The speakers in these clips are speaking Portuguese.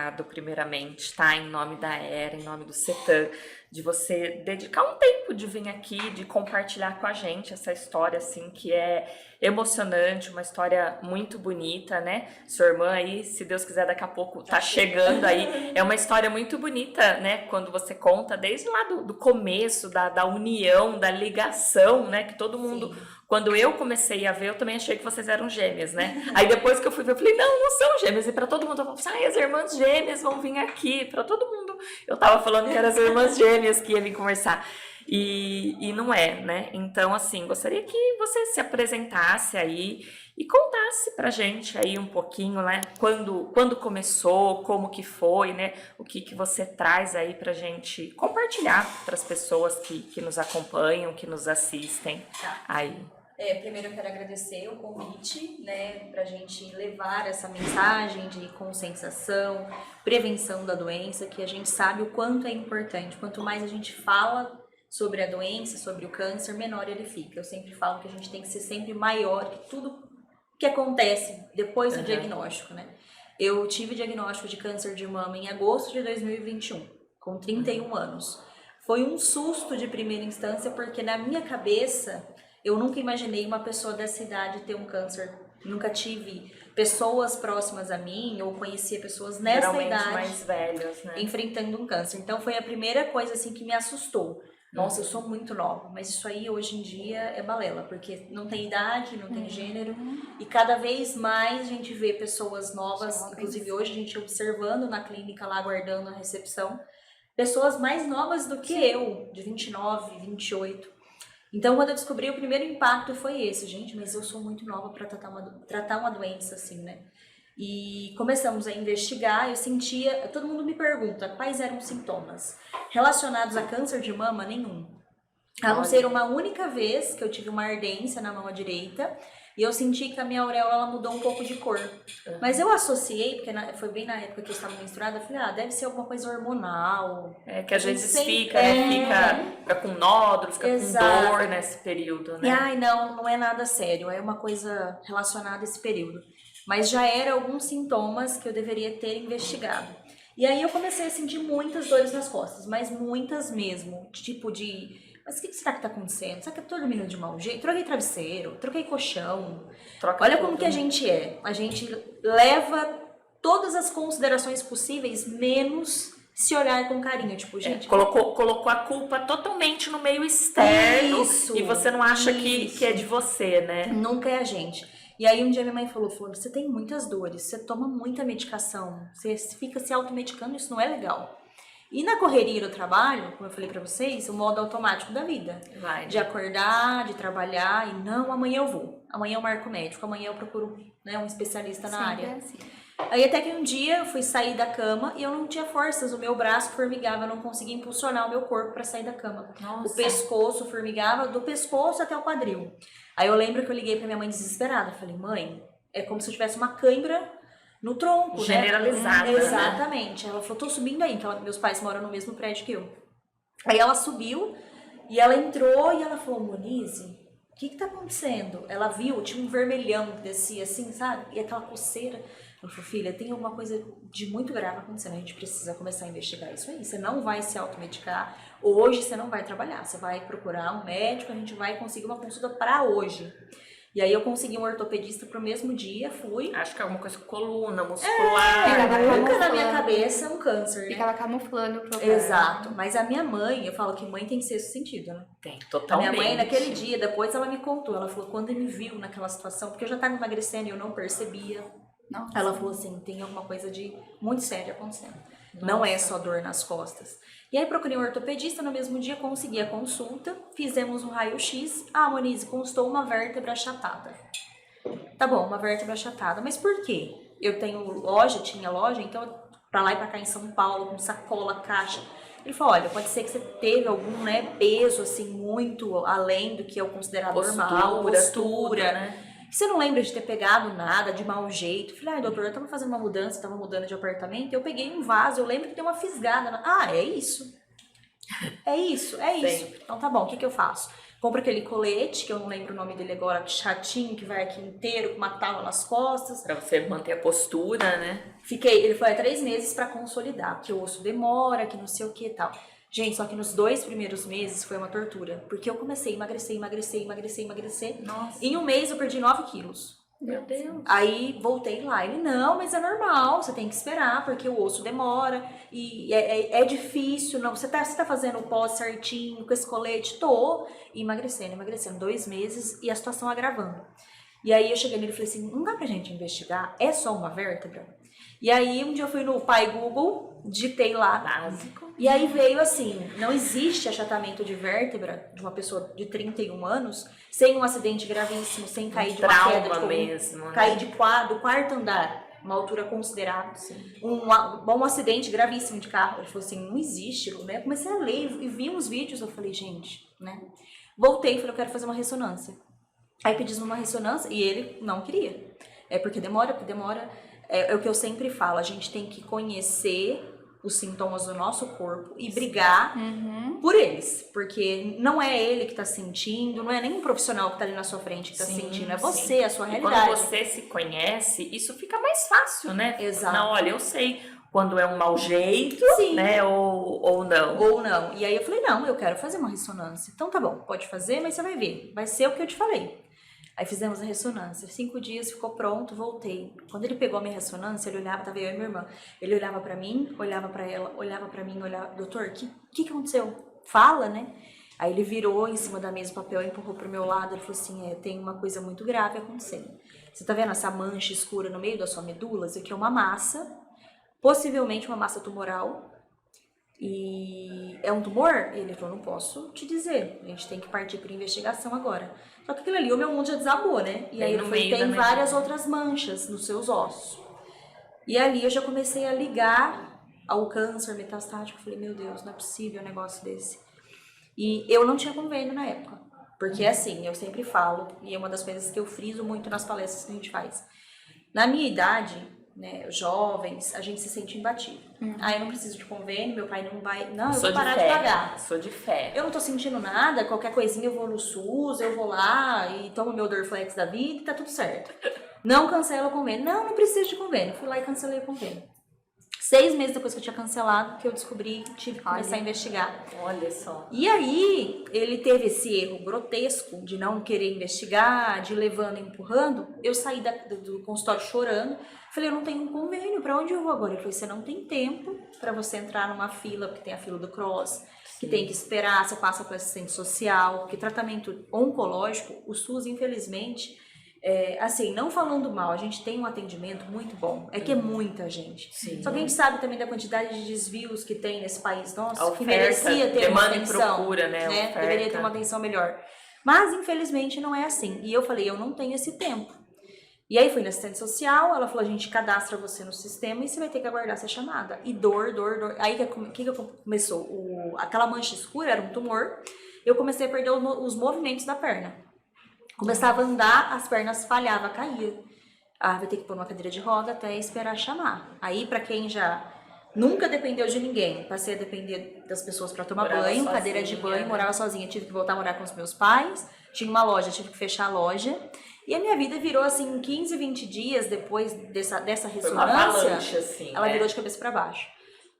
obrigado, primeiramente, tá? Em nome da Era, em nome do CETAM, de você dedicar um tempo de vir aqui, de compartilhar com a gente essa história, assim, que é emocionante, uma história muito bonita, né? Sua irmã aí, se Deus quiser, daqui a pouco tá chegando aí. É uma história muito bonita, né? Quando você conta desde lá do começo, da união, da ligação, né? Que todo mundo... Sim. Quando eu comecei a ver, eu também achei que vocês eram gêmeas, né? Aí depois que eu fui ver, eu falei, não são gêmeas. E pra todo mundo, eu falei, as irmãs gêmeas vão vir aqui. Pra todo mundo, eu tava falando que eram as irmãs gêmeas que iam vir conversar. E não é, né? Então, assim, gostaria que você se apresentasse aí e contasse pra gente aí um pouquinho, né? Quando começou, como que foi, né? O que você traz aí pra gente compartilhar para as pessoas que nos acompanham, que nos assistem aí. Primeiro eu quero agradecer o convite, né, pra gente levar essa mensagem de conscientização, prevenção da doença, que a gente sabe o quanto é importante. Quanto mais a gente fala sobre a doença, sobre o câncer, menor ele fica. Eu sempre falo que a gente tem que ser sempre maior que tudo que acontece depois do diagnóstico, né? Eu tive diagnóstico de câncer de mama em agosto de 2021, com 31 anos. Foi um susto de primeira instância, porque na minha cabeça eu nunca imaginei uma pessoa dessa idade ter um câncer. Nunca tive pessoas próximas a mim, ou conhecia pessoas nessa Geralmente idade mais velhas, né? enfrentando um câncer. Então foi a primeira coisa assim que me assustou. Nossa, eu sou muito nova, mas isso aí hoje em dia é balela, porque não tem idade, não tem gênero, e cada vez mais a gente vê pessoas novas, inclusive hoje a gente observando na clínica lá, aguardando a recepção, pessoas mais novas do que eu, de 29, 28. Então, quando eu descobri, o primeiro impacto foi esse, gente, mas eu sou muito nova para tratar uma doença assim, né? E começamos a investigar, eu sentia, todo mundo me pergunta quais eram os sintomas relacionados a câncer de mama, nenhum. A não ser uma única vez que eu tive uma ardência na mão direita e eu senti que a minha auréola ela mudou um pouco de cor. Mas eu associei, porque foi bem na época que eu estava menstruada, eu falei, deve ser alguma coisa hormonal. É que às vezes fica, né? Fica com nódulo, fica com dor nesse período, né? E não é nada sério, é uma coisa relacionada a esse período. Mas já eram alguns sintomas que eu deveria ter investigado. E aí eu comecei a sentir muitas dores nas costas, mas muitas mesmo, tipo de... Mas o que será que tá acontecendo? Será que eu tô dormindo de mau jeito? Troquei travesseiro, troquei colchão. Olha como que a gente é. A gente leva todas as considerações possíveis, menos se olhar com carinho. Tipo, gente... Colocou a culpa totalmente no meio externo. Isso, e você não acha que é de você, né? Nunca é a gente. E aí um dia minha mãe falou, você tem muitas dores, você toma muita medicação, você fica se automedicando, isso não é legal. E na correria do trabalho, como eu falei pra vocês, o modo automático da vida. De acordar, de trabalhar e não, amanhã eu vou. Amanhã eu marco médico, amanhã eu procuro um especialista na área. É assim. Aí até que um dia eu fui sair da cama e eu não tinha forças, o meu braço formigava, eu não conseguia impulsionar o meu corpo para sair da cama. Nossa. O pescoço formigava, do pescoço até o quadril. Aí eu lembro que eu liguei pra minha mãe desesperada, falei, mãe, é como se eu tivesse uma cãibra no tronco, generalizada, né? Exatamente. Ela falou, tô subindo aí, porque meus pais moram no mesmo prédio que eu. Aí ela subiu e ela entrou e ela falou, Monize, o que tá acontecendo? Ela viu, tinha um vermelhão que descia assim, sabe? E aquela coceira. Ela falou, filha, tem alguma coisa de muito grave acontecendo, a gente precisa começar a investigar isso aí. Você não vai se automedicar, hoje você não vai trabalhar, você vai procurar um médico, a gente vai conseguir uma consulta para hoje. E aí eu consegui um ortopedista pro mesmo dia, fui. Acho que é alguma coisa com coluna, muscular. Nunca na minha cabeça um câncer, né? Ficava camuflando o problema. Exato, mas a minha mãe, eu falo que mãe tem sexto sentido, né? Tem, totalmente. A minha mãe, naquele dia, depois ela me contou, ela falou, quando me viu naquela situação, porque eu já estava emagrecendo e eu não percebia. Nossa. Ela falou assim, tem alguma coisa de muito séria acontecendo. Não é só dor nas costas. E aí procurei um ortopedista, no mesmo dia consegui a consulta, fizemos um raio-x. Monize, constou uma vértebra achatada. Tá bom, uma vértebra achatada, mas por quê? Eu tinha loja, então pra lá e pra cá em São Paulo, com sacola, caixa. Ele falou, olha, pode ser que você teve algum peso assim muito além do que é o considerado normal, postura, né? Você não lembra de ter pegado nada de mau jeito? Falei, doutor, eu tava fazendo uma mudança, tava mudando de apartamento, eu peguei um vaso, eu lembro que tem uma fisgada. É isso. É isso. Sempre. Então tá bom, o que eu faço? compra aquele colete, que eu não lembro o nome dele agora, chatinho, que vai aqui inteiro, com uma tala nas costas. Pra você manter a postura, né? Ele foi há 3 meses pra consolidar, porque o osso demora, que não sei o que e tal. Gente, só que nos 2 primeiros meses foi uma tortura, porque eu comecei a emagrecer. Nossa. Em um mês eu perdi 9 quilos. Meu Deus. Aí voltei lá, ele, não, mas é normal, você tem que esperar, porque o osso demora, e é difícil, não, você tá fazendo o pós certinho, com esse colete, tô emagrecendo, 2 meses, e a situação agravando. E aí eu cheguei nele e falei assim, não dá pra gente investigar, é só uma vértebra? E aí um dia eu fui no pai Google, digitei lá, Básico. e aí veio assim, não existe achatamento de vértebra de uma pessoa de 31 anos sem um acidente gravíssimo, sem cair de uma queda, tipo, mesmo, né? cair do 4º andar, uma altura considerável, um acidente gravíssimo de carro. Ele falou assim, não existe, né? Eu comecei a ler e vi uns vídeos, eu falei, gente, né? Voltei e falei, eu quero fazer uma ressonância. Aí pedimos uma ressonância e ele não queria. Porque demora. É o que eu sempre falo, a gente tem que conhecer os sintomas do nosso corpo e brigar por eles. Porque não é ele que tá sentindo, não é nem um profissional que tá ali na sua frente que tá sentindo, é você, a sua realidade. Quando você se conhece, isso fica mais fácil, né? Exato. Não, olha, eu sei quando é um mau jeito, Sim. né? Ou não. Ou não. E aí eu falei, não, eu quero fazer uma ressonância. Então tá bom, pode fazer, mas você vai ver. Vai ser o que eu te falei. Aí fizemos a ressonância, 5 dias, ficou pronto, voltei. Quando ele pegou a minha ressonância, ele olhava, tava eu e minha irmã. Ele olhava pra mim, olhava pra ela, olhava pra mim, olhava, doutor, o que aconteceu? Fala, né? Aí ele virou em cima da mesa o papel, empurrou pro meu lado, ele falou assim, tem uma coisa muito grave acontecendo. Você tá vendo essa mancha escura no meio da sua medula? Isso aqui é uma massa, possivelmente uma massa tumoral. E é um tumor? Ele falou, não posso te dizer, a gente tem que partir por investigação agora. Só que aquilo ali, o meu mundo já desabou, né? E aí ele falou, tem várias outras manchas nos seus ossos. E ali eu já comecei a ligar ao câncer metastático. Falei, meu Deus, não é possível um negócio desse. E eu não tinha convênio na época. Porque assim, eu sempre falo, e é uma das coisas que eu friso muito nas palestras que a gente faz. Na minha idade, né, jovens, a gente se sente imbatível. Eu não preciso de convênio, meu pai não vai... Não, eu vou parar de pagar. Sou de fé. Eu não tô sentindo nada, qualquer coisinha eu vou no SUS, eu vou lá e tomo meu Dorflex da vida e tá tudo certo. Não cancela o convênio. Não preciso de convênio. Fui lá e cancelei o convênio. 6 meses depois que eu tinha cancelado, que eu descobri, tive que começar a investigar. Olha só. E aí, ele teve esse erro grotesco de não querer investigar, de ir levando e empurrando. Eu saí do consultório chorando. Falei, eu não tenho um convênio, pra onde eu vou agora? Ele falou, você não tem tempo pra você entrar numa fila, porque tem a fila do CROSS, que tem que esperar, você passa para assistente social, porque tratamento oncológico, o SUS, infelizmente... assim, não falando mal, a gente tem um atendimento muito bom. É que é muita gente. Sim. Só que a gente sabe também da quantidade de desvios que tem nesse país nosso, Oferta, que merecia ter uma atenção. Procura, né? Deveria ter uma atenção melhor. Mas, infelizmente, não é assim. E eu falei, eu não tenho esse tempo. E aí fui na assistente social, ela falou, a gente cadastra você no sistema e você vai ter que aguardar ser chamada. E dor. Aí que começou? Aquela mancha escura era um tumor. Eu comecei a perder os movimentos da perna. Começava a andar, as pernas falhavam, caía. Vai ter que pôr uma cadeira de roda até esperar chamar. Aí, pra quem já nunca dependeu de ninguém, passei a depender das pessoas pra tomar banho, sozinha, cadeira de banho, morava sozinha, tive que voltar a morar com os meus pais, tinha uma loja, tive que fechar a loja. E a minha vida virou assim, 15, 20 dias depois dessa ressonância, foi uma avalanche, assim, ela virou de cabeça pra baixo.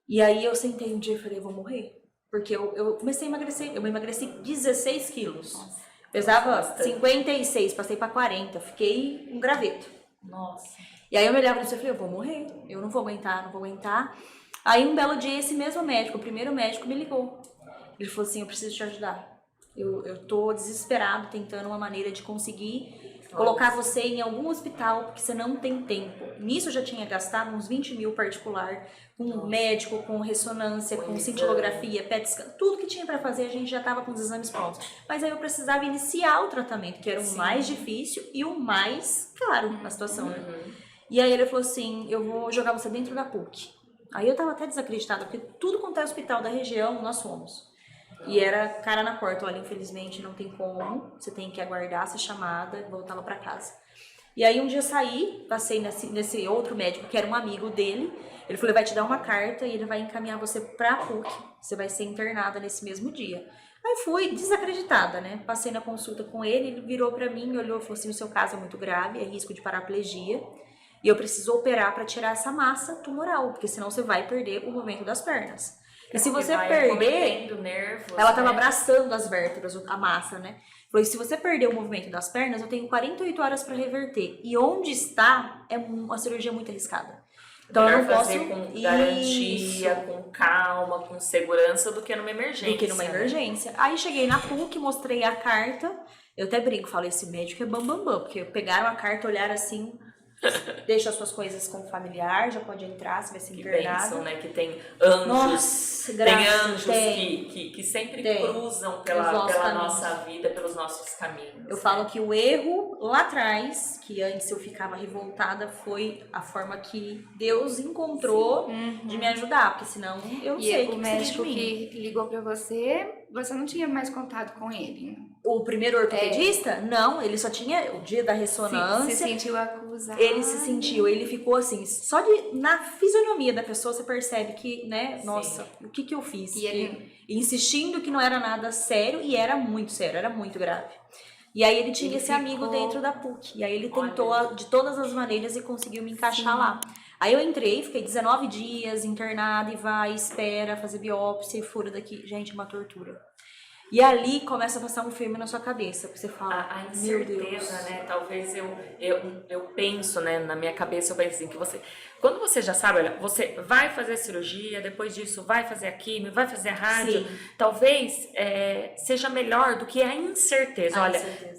E aí eu sentei um dia e falei, eu vou morrer. Porque eu comecei a emagrecer, eu emagreci 16 quilos. Nossa. Pesava 56, passei pra 40, fiquei um graveto. Nossa. E aí eu me olhava e falei, eu vou morrer, eu não vou aguentar. Aí um belo dia esse mesmo médico, o primeiro médico, me ligou. Ele falou assim, eu preciso te ajudar. Eu tô desesperado tentando uma maneira de conseguir colocar você em algum hospital, porque você não tem tempo. Nisso eu já tinha gastado uns 20 mil particular, com médico, com ressonância, com cintilografia, PET scan, tudo que tinha para fazer a gente já estava com os exames prontos. Mas aí eu precisava iniciar o tratamento, que era o mais difícil e o mais caro na situação, né? E aí ele falou assim, eu vou jogar você dentro da PUC. Aí eu tava até desacreditada, porque tudo quanto é hospital da região, nós fomos. E era cara na porta, olha, infelizmente não tem como, você tem que aguardar essa chamada e voltar lá pra casa. E aí um dia eu saí, passei nesse outro médico, que era um amigo dele, ele falou, ele vai te dar uma carta e ele vai encaminhar você pra PUC, você vai ser internada nesse mesmo dia. Aí fui desacreditada, né? Passei na consulta com ele virou pra mim, olhou e falou assim, o seu caso é muito grave, é risco de paraplegia, e eu preciso operar pra tirar essa massa tumoral, porque senão você vai perder o movimento das pernas. E se você perder, nervos, ela tava abraçando as vértebras, a massa, né? Falou, se você perder o movimento das pernas, eu tenho 48 horas pra reverter. E onde está, é uma cirurgia muito arriscada. Então eu não posso com garantia, com calma, com segurança do que numa emergência. Do que numa emergência. Aí cheguei na PUC, mostrei a carta. Eu até brinco, falei, esse médico é bambambam, porque pegaram a carta, olharam assim, deixa as suas coisas com o familiar, já pode entrar, você vai ser internado. Bênção, né? Que tem anjos. Nossa, tem anjos que sempre cruzam pela nossa vida, pelos nossos caminhos. Eu falo que o erro lá atrás, que antes eu ficava revoltada, foi a forma que Deus encontrou de me ajudar, porque senão eu não sei o que o médico que ligou pra você não tinha mais contato com ele? O primeiro ortopedista? Não, ele só tinha o dia da ressonância. Se sentiu acusado. Ele se sentiu, ele ficou assim, só na fisionomia da pessoa você percebe que, né, nossa, o que eu fiz? E ele... Insistindo que não era nada sério, e era muito sério, era muito grave. E aí ele tinha esse amigo dentro da PUC, e aí ele tentou de todas as maneiras e conseguiu me encaixar lá. Aí eu entrei, fiquei 19 dias internada, e vai, espera, fazer biópsia e fura daqui. Gente, uma tortura. E ali começa a passar um filme na sua cabeça, porque você fala, a incerteza, né? Talvez eu penso, né? Na minha cabeça eu penso assim, que quando você já sabe, olha, você vai fazer a cirurgia, depois disso vai fazer a químio, vai fazer a rádio, talvez seja melhor do que a incerteza.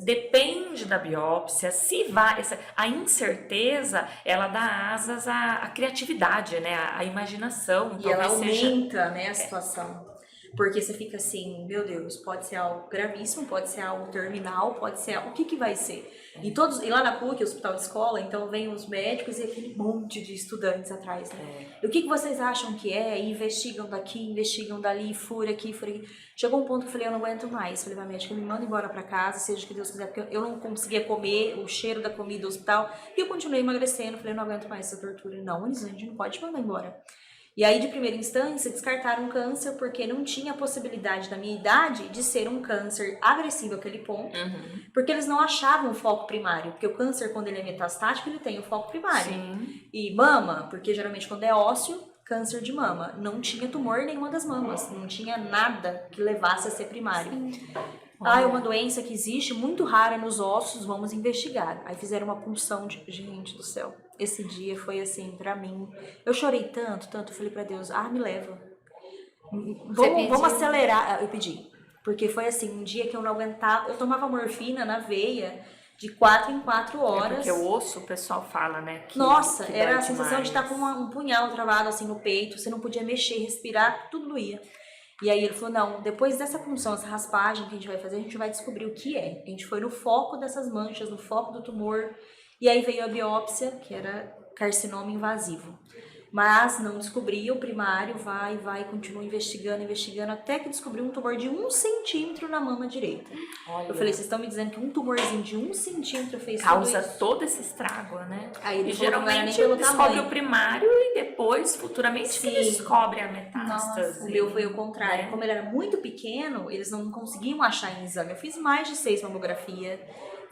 Depende da biópsia, se vai, a incerteza, ela dá asas à criatividade, né? À imaginação. E ela aumenta, né, a situação. Porque você fica assim, meu Deus, pode ser algo gravíssimo, pode ser algo terminal, pode ser o que vai ser? E lá na PUC, hospital de escola, então vem os médicos e aquele monte de estudantes atrás, né? E o que vocês acham que é? E investigam daqui, investigam dali, fura aqui, fura aqui. Chegou um ponto que eu falei, eu não aguento mais. Falei pra médica, me manda embora pra casa, seja o que Deus quiser, porque eu não conseguia comer o cheiro da comida do hospital. E eu continuei emagrecendo, falei, não aguento mais essa tortura. Não, Elisângela, a gente não pode te mandar embora. E aí, de primeira instância, descartaram câncer porque não tinha a possibilidade da minha idade de ser um câncer agressivo àquele ponto, porque eles não achavam o foco primário, porque o câncer, quando ele é metastático, ele tem o foco primário. E mama, porque geralmente quando é ósseo, câncer de mama, não tinha tumor em nenhuma das mamas, não tinha nada que levasse a ser primário. É uma doença que existe, muito rara nos ossos, vamos investigar. Aí fizeram uma punção de... Gente do céu, esse dia foi assim, pra mim... Eu chorei tanto, eu falei pra Deus, me leva. Vamos acelerar. Eu pedi. Porque foi assim, um dia que eu não aguentava... Eu tomava morfina na veia de 4 em 4 horas. Porque o osso, o pessoal fala, né? Nossa, era a sensação de estar com um punhal travado assim no peito. Você não podia mexer, respirar, tudo doía. E aí ele falou, não, depois dessa punção, essa raspagem que a gente vai fazer, a gente vai descobrir o que é. A gente foi no foco dessas manchas, no foco do tumor. E aí veio a biópsia, que era carcinoma invasivo. Mas não descobria o primário, continua investigando, até que descobriu um tumor de 1 centímetro na mama direita. Olha. Eu falei, vocês estão me dizendo que um tumorzinho de 1 centímetro fez causa todo esse estrago, né? Aí ele geralmente descobre o primário e depois, futuramente, que descobre a metástase. Nossa, o meu foi o contrário. Né? Como ele era muito pequeno, eles não conseguiam achar em exame. Eu fiz mais de 6 mamografias.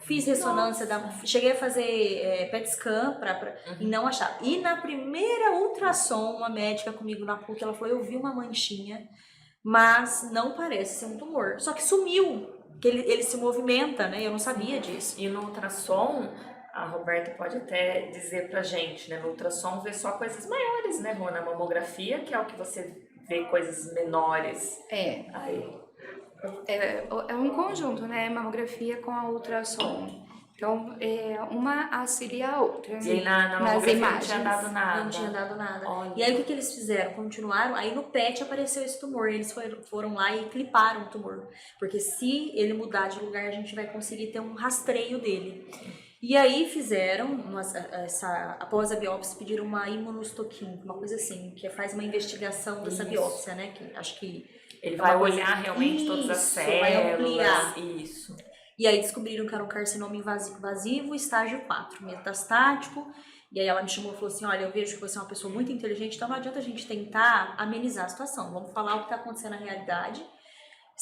Fiz ressonância, cheguei a fazer PET scan e não achar. E na primeira ultrassom, uma médica comigo na PUC, ela falou, eu vi uma manchinha, mas não parece ser um tumor. Só que sumiu, que ele se movimenta, né? Eu não sabia disso. E no ultrassom, a Roberta pode até dizer pra gente, né? No ultrassom vê só coisas maiores, né, Rô? Na mamografia, que é o que você vê coisas menores. Aí... É um conjunto, né? Mamografia com a ultrassom. Então, uma auxilia a outra. E na mamografia não tinha dado nada. Não tinha dado nada. Olha. E aí, o que eles fizeram? Continuaram. Aí, no PET apareceu esse tumor. Eles foram lá e cliparam o tumor. Porque se ele mudar de lugar, a gente vai conseguir ter um rastreio dele. E aí, fizeram, após a biópsia, pediram uma imunohistoquímica, uma coisa assim, que faz uma investigação dessa biópsia, né? Que acho que... Ele vai olhar realmente todas as células. Vai ampliar. Isso. E aí descobriram que era um carcinoma invasivo, estágio 4, metastático. E aí ela me chamou e falou assim, olha, eu vejo que você é uma pessoa muito inteligente, então não adianta a gente tentar amenizar a situação. Vamos falar o que está acontecendo na realidade.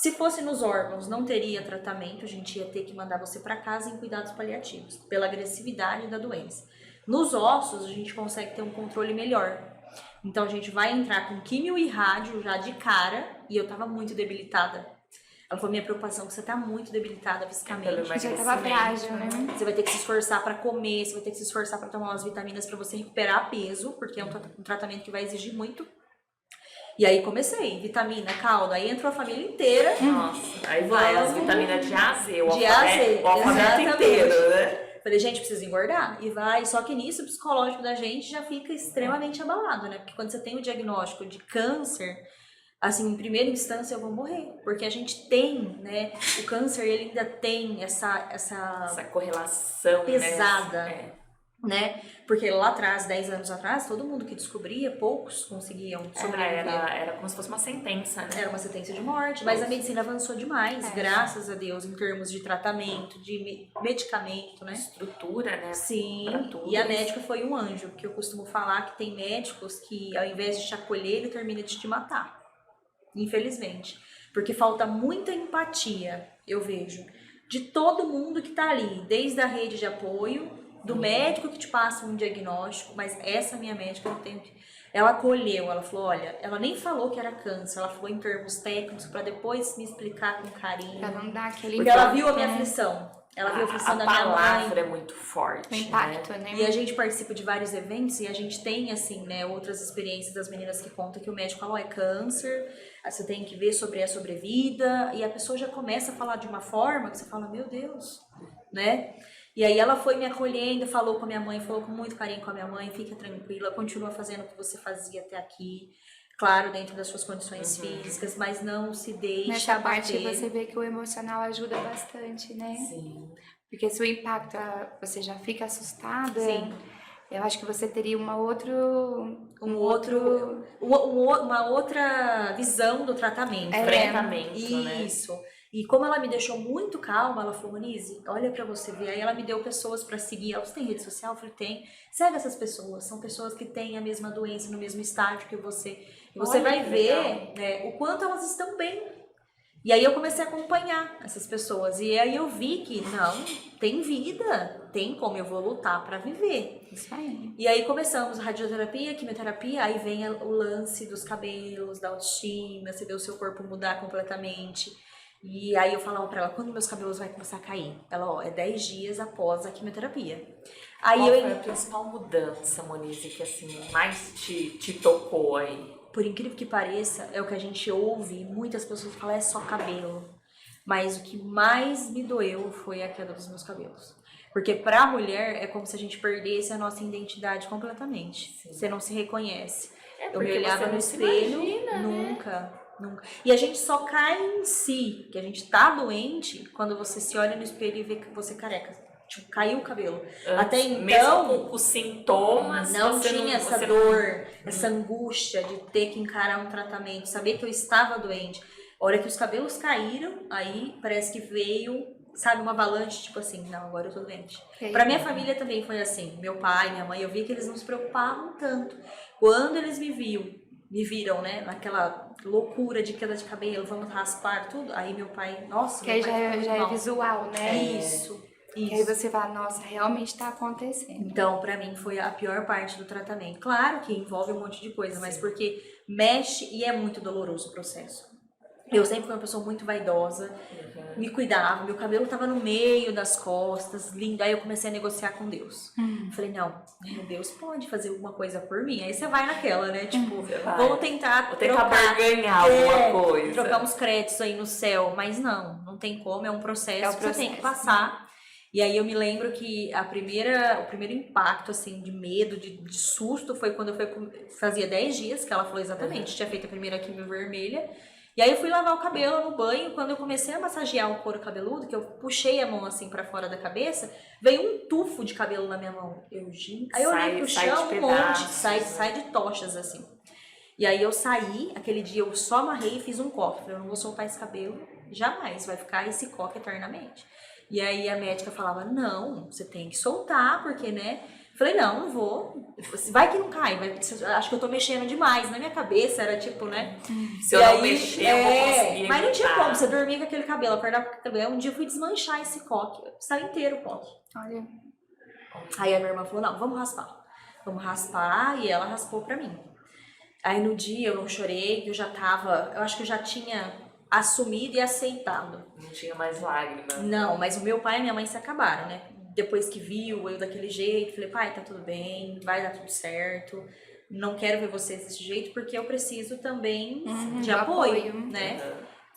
Se fosse nos órgãos, não teria tratamento, a gente ia ter que mandar você para casa em cuidados paliativos, pela agressividade da doença. Nos ossos, a gente consegue ter um controle melhor. Então, a gente vai entrar com químio e rádio já de cara, e eu tava muito debilitada. Ela falou, minha preocupação é que você tá muito debilitada fisicamente. Já tava frágil, né? Você vai ter que se esforçar para comer, você vai ter que se esforçar para tomar umas vitaminas para você recuperar peso, porque é um tratamento que vai exigir muito. E aí comecei, vitamina, caldo, aí entrou a família inteira. Nossa, aí vai as vitaminas de A a Z, De A a Z, o alfabeto inteiro, né? Falei, gente, precisa engordar. E vai, só que nisso o psicológico da gente já fica extremamente abalado, né? Porque quando você tem o diagnóstico de câncer, assim, em primeira instância eu vou morrer. Porque a gente tem, né? O câncer, ele ainda tem Essa correlação pesada, né? Porque lá atrás, 10 anos atrás, todo mundo que descobria, poucos conseguiam sobreviver. Era como se fosse uma sentença, né? Era uma sentença de morte, mas a medicina avançou demais, graças a Deus, em termos de tratamento, de medicamento, né? Estrutura, né? Sim, Pra tudo. e a médica foi um anjo, porque eu costumo falar que tem médicos que, ao invés de te acolher, ele termina de te matar. Infelizmente. Porque falta muita empatia, eu vejo, de todo mundo que tá ali, desde a rede de apoio, do médico que te passa um diagnóstico, mas essa minha médica, eu tenho que... Ela acolheu, ela falou, olha, ela nem falou que era câncer, ela falou em termos técnicos para depois me explicar com carinho. Pra não dar aquele Porque ela viu a impacto, minha né? aflição. Ela viu a aflição da A minha mãe. palavra é muito forte, O impacto, né? E a gente participa de vários eventos e a gente tem, assim, né, outras experiências das meninas que contam que o médico falou, é câncer, aí você tem que ver sobre a sobrevida, e a pessoa já começa a falar de uma forma que você fala, meu Deus, né? E aí ela foi me acolhendo, falou com a minha mãe, falou com muito carinho com a minha mãe, fica tranquila, continua fazendo o que você fazia até aqui, claro, dentro das suas condições físicas, mas não se deixe Nessa parte abater. você vê que o emocional ajuda bastante, né? Sim. Porque se o impacto, você já fica assustada, Sim. eu acho que você teria uma outra visão do tratamento. Enfrentamento, né? Isso. E como ela me deixou muito calma, ela falou, Monize, olha pra você ver. Aí ela me deu pessoas pra seguir. Ela, você tem rede social? Eu falei, tem. Segue essas pessoas. São pessoas que têm a mesma doença, no mesmo estágio que você. E você Olha vai que ver, né, o quanto elas estão bem. E aí eu comecei a acompanhar essas pessoas. E aí eu vi que, não, tem vida. Tem como eu vou lutar pra viver. Isso aí. E aí começamos radioterapia, quimioterapia, aí vem o lance dos cabelos, da autoestima, você vê o seu corpo mudar completamente. E aí eu falava pra ela, quando meus cabelos vai começar a cair? Ela, ó, é 10 dias após a quimioterapia. Aí Qual foi a principal mudança, Monize, que assim, mais te tocou aí? Por incrível que pareça, é o que a gente ouve, muitas pessoas falam, é só cabelo. Mas o que mais me doeu foi a queda dos meus cabelos. Porque pra mulher é como se a gente perdesse a nossa identidade completamente. Sim. Você não se reconhece. Eu porque me olhava você no não se espelho, imagina, né? nunca. E a gente só cai em si, que a gente tá doente, quando você se olha no espelho e vê que você careca. Tipo, caiu o cabelo. Até então, mesmo com os sintomas, não você tinha essa você dor, essa angústia de ter que encarar um tratamento, saber que eu estava doente. A hora que os cabelos caíram, aí parece que veio, sabe, uma avalanche, tipo assim, não, agora eu tô doente. Pra minha família também foi assim, meu pai, minha mãe, eu vi que eles não se preocupavam tanto. Quando eles me viram, né, naquela loucura de queda de cabelo, vamos raspar tudo, aí meu pai, nossa, Que meu aí pai ficou muito já é mal. visual, né? Isso. Que aí você fala, nossa, realmente tá acontecendo. Então, pra mim, foi a pior parte do tratamento. Claro que envolve um monte de coisa, mas porque mexe e é muito doloroso o processo. Eu sempre fui uma pessoa muito vaidosa, me cuidava, meu cabelo tava no meio das costas, lindo. Aí eu comecei a negociar com Deus. Falei, não, Deus pode fazer alguma coisa por mim. Aí você vai naquela, né? Tipo, vamos tentar barganhar alguma coisa. trocar uns créditos aí no céu. Mas não tem como, é um processo que você tem que passar. E aí eu me lembro que o primeiro impacto, assim, de medo, de susto, foi quando fazia 10 dias, que ela falou exatamente, tinha feito a primeira quimio vermelha. E aí eu fui lavar o cabelo no banho, quando eu comecei a massagear o couro cabeludo, que eu puxei a mão assim pra fora da cabeça, veio um tufo de cabelo na minha mão. Aí eu olhei pro chão, um monte, sai de tochas, assim. E aí eu saí, aquele dia eu só amarrei e fiz um coque. Falei, eu não vou soltar esse cabelo jamais, vai ficar esse coque eternamente. E aí a médica falava, não, você tem que soltar, porque, né, Falei, não vou. Vai que não cai. Acho que eu tô mexendo demais. Na minha cabeça era tipo, né? Se eu não mexer, eu vou conseguir. Mas não tinha como, você dormia com aquele cabelo, acordava com aquele cabelo. Um dia eu fui desmanchar esse coque. Estava inteiro o coque. Olha. Aí a minha irmã falou, não, vamos raspar. Vamos raspar, e ela raspou pra mim. Aí no dia eu não chorei, eu acho que eu já tinha assumido e aceitado. Não tinha mais lágrimas. Não, mas o meu pai e minha mãe se acabaram, né? Depois que viu eu daquele jeito, falei, pai, tá tudo bem, vai dar tudo certo. Não quero ver vocês desse jeito, porque eu preciso também de apoio, né?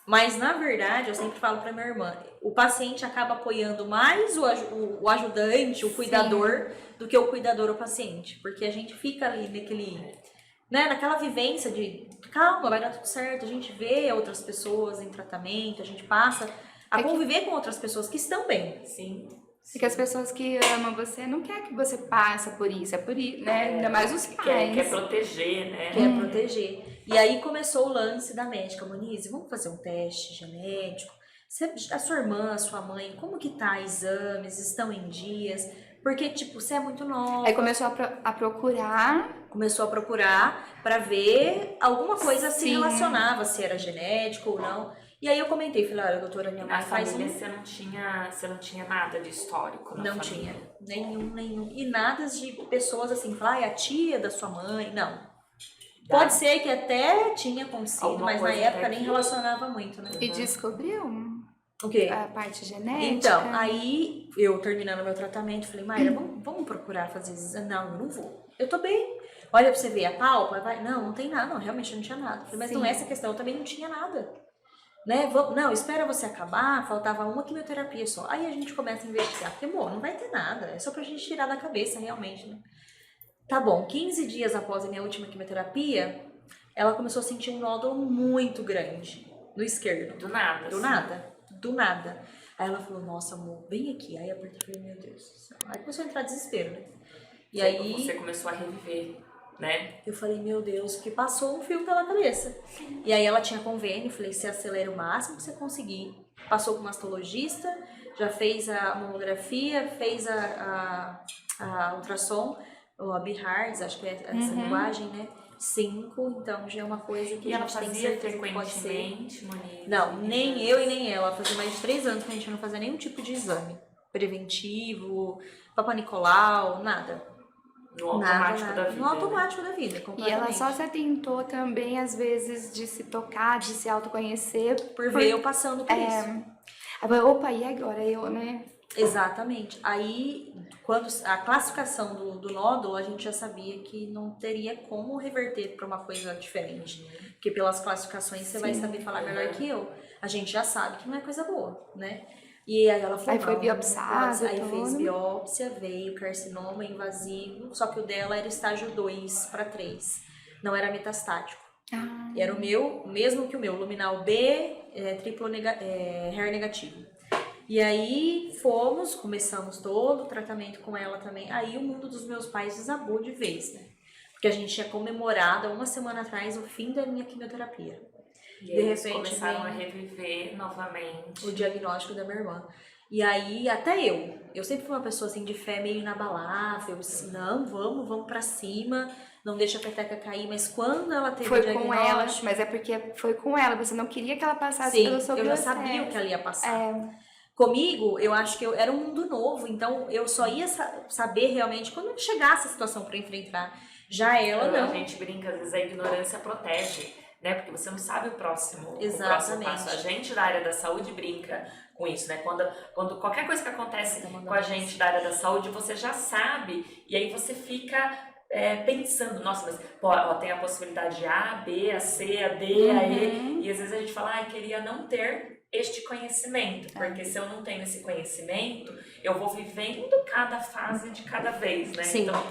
Mas, na verdade, eu sempre falo pra minha irmã, o paciente acaba apoiando mais o ajudante, o cuidador, do que o cuidador o paciente. Porque a gente fica ali naquela vivência de calma, vai dar tudo certo. A gente vê outras pessoas em tratamento, a gente passa a conviver com outras pessoas que estão bem. Sim. Porque as pessoas que amam você não querem que você passe por isso, é por isso, né? Ainda mais os pais. Quer proteger, né? Quer proteger. E aí começou o lance da médica. Monize, vamos fazer um teste genético? A sua irmã, a sua mãe, como que tá? Exames, estão em dias? Porque, tipo, você é muito nova. Aí começou a procurar. Começou a procurar pra ver alguma coisa se Sim. relacionava, se era genético ou não. E aí eu comentei, falei, olha, doutora, minha mãe Na faz família você não tinha nada de histórico na Não família. tinha, nenhum. E nada de pessoas assim, falar, é a tia da sua mãe, não. Pode ser que até tinha acontecido, Alguma mas na coisa época até nem que- relacionava muito, né? E descobriu O quê? a parte genética. Então, aí eu terminando meu tratamento, falei, Mayra, vamos procurar fazer exame? Não, eu não vou. Eu tô bem. Olha pra você ver, a pálpebra, vai. Não tem nada, não, realmente não tinha nada. Falei, mas Sim. não é essa questão, eu também não tinha nada. Né? Não, espera você acabar, faltava uma quimioterapia só. Aí a gente começa a investigar, porque, bom, não vai ter nada, é só pra gente tirar da cabeça, realmente, né? Tá bom, 15 dias após a minha última quimioterapia, ela começou a sentir um nódulo muito grande no esquerdo. Do nada. Do assim. nada, do nada. Aí ela falou, nossa, amor, vem aqui. Aí eu apertei e falei, meu Deus do céu. Aí começou a entrar desespero, né? E aí Você começou a reviver, né? eu falei, meu Deus, que passou um fio pela cabeça. E aí ela tinha convênio, falei, você acelera o máximo que você conseguir. Passou com o mastologista, já fez a mamografia, fez a ultrassom, ou a BIHARDS, acho que é essa linguagem, né? 5, então já é uma coisa que E a ela gente tem fazia certeza que pode ser. frequentemente, Monique? Não, nem eu e nem ela. Fazia mais de 3 anos que a gente não fazia nenhum tipo de exame preventivo, Papa Nicolau, nada. No automático da vida. No automático da vida, E completamente. ela só se atentou também, às vezes, de se tocar, de se autoconhecer. Por ver eu passando por isso. Aí eu falei, opa, e agora eu, né? Exatamente. Aí, quando a classificação do nódulo, a gente já sabia que não teria como reverter para uma coisa diferente. Porque pelas classificações você vai saber falar melhor que eu. A gente já sabe que não é coisa boa, né? E aí ela falou, Aí foi não, biopsiado, aí fez tudo. biópsia, veio carcinoma invasivo, só que o dela era estágio 2 para 3. Não era metastático. Ah, E era o meu, mesmo que o meu, luminal B, triplo HER negativo. E aí começamos todo o tratamento com ela também. Aí o mundo dos meus pais desabou de vez, né? Porque a gente tinha comemorado há uma semana atrás o fim da minha quimioterapia. E De eles repente começaram vem a reviver novamente. o diagnóstico da minha irmã. E aí, até eu sempre fui uma pessoa assim de fé meio inabalável, assim, não, vamos pra cima, não deixa a peteca cair, mas quando ela teve foi o diagnóstico... com ela, mas é porque foi com ela, você não queria que ela passasse Sim, pelo seu eu já processo. sabia o que ela ia passar. É, Comigo, eu acho que era um mundo novo, então eu só ia saber realmente quando chegasse a situação pra enfrentar. Já ela A não. gente brinca, às vezes a ignorância protege, né? Porque você não sabe o próximo Exatamente. passo. A gente da área da saúde brinca com isso, né? Quando qualquer coisa que acontece com a gente da área da saúde, você já sabe, e aí você fica pensando, nossa, mas ó, tem a possibilidade de A, B, a C, a D, a E, e às vezes a gente fala, queria não ter este conhecimento, porque se eu não tenho esse conhecimento, eu vou vivendo cada fase de cada vez, né? Sim. Então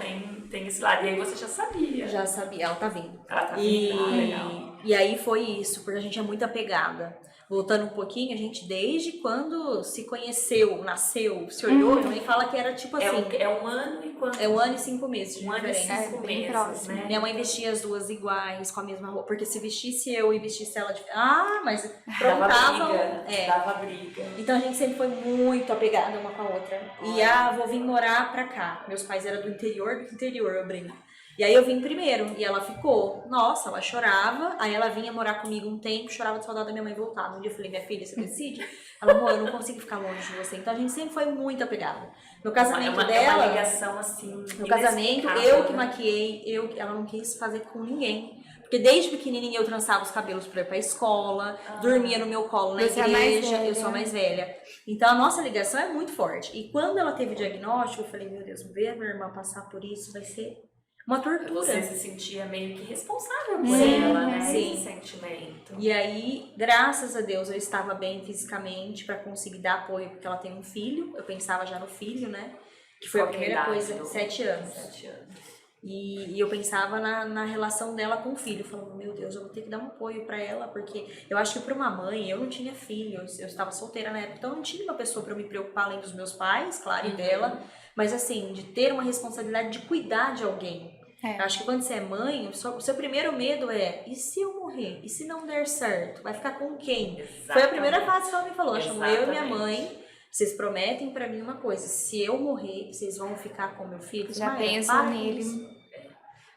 tem esse lado, e aí você já sabia. Já sabia, ela tá vindo. Ela tá vindo, legal. E aí foi isso, porque a gente é muito apegada. Voltando um pouquinho, a gente desde quando se conheceu, nasceu, se olhou, minha mãe fala que era tipo assim... É 1 ano e quanto? É 1 ano e 5 meses de 1 ano e diferença. 5 bem meses, próximo. né? Minha mãe vestia as duas iguais, com a mesma roupa, porque se vestisse eu e vestisse ela... Ah, mas Dava prontavam... briga, dava briga. Então a gente sempre foi muito apegada uma com a outra. E vou vir morar pra cá. Meus pais eram do interior, eu brinco. E aí eu vim primeiro, e ela ficou. Nossa, ela chorava, aí ela vinha morar comigo um tempo, chorava de saudade da minha mãe voltar. Um dia eu falei, minha filha, você decide? Ela, amor, eu não consigo ficar longe de você. Então a gente sempre foi muito apegada. No casamento É dela... uma ligação assim... No casamento, eu que maquiei, ela não quis fazer com ninguém. Porque desde pequenininha eu trançava os cabelos pra ir pra escola, dormia no meu colo na igreja, eu sou a mais velha. Então a nossa ligação é muito forte. E quando ela teve o diagnóstico, eu falei, meu Deus, ver a minha irmã passar por isso vai ser uma tortura. Você se sentia meio que responsável por Sim, ela, né? sim. Esse sentimento. E aí, graças a Deus, eu estava bem fisicamente pra conseguir dar apoio, porque ela tem um filho. Eu pensava já no filho, né? Que foi a primeira coisa, 7 anos. 7 anos. E eu pensava na relação dela com o filho, falando, meu Deus, eu vou ter que dar um apoio pra ela, porque eu acho que pra uma mãe, eu não tinha filho, eu estava solteira na época, então eu não tinha uma pessoa pra me preocupar além dos meus pais, claro, e dela, mas assim, de ter uma responsabilidade de cuidar de alguém. Eu acho que quando você é mãe, o seu primeiro medo é, e se eu morrer? E se não der certo? Vai ficar com quem? Exatamente. Foi a primeira fase que ela me falou, chamou eu e minha Exatamente. mãe. Vocês prometem pra mim uma coisa, se eu morrer, vocês vão ficar com meu filho? Já Maia, penso para com nele. isso.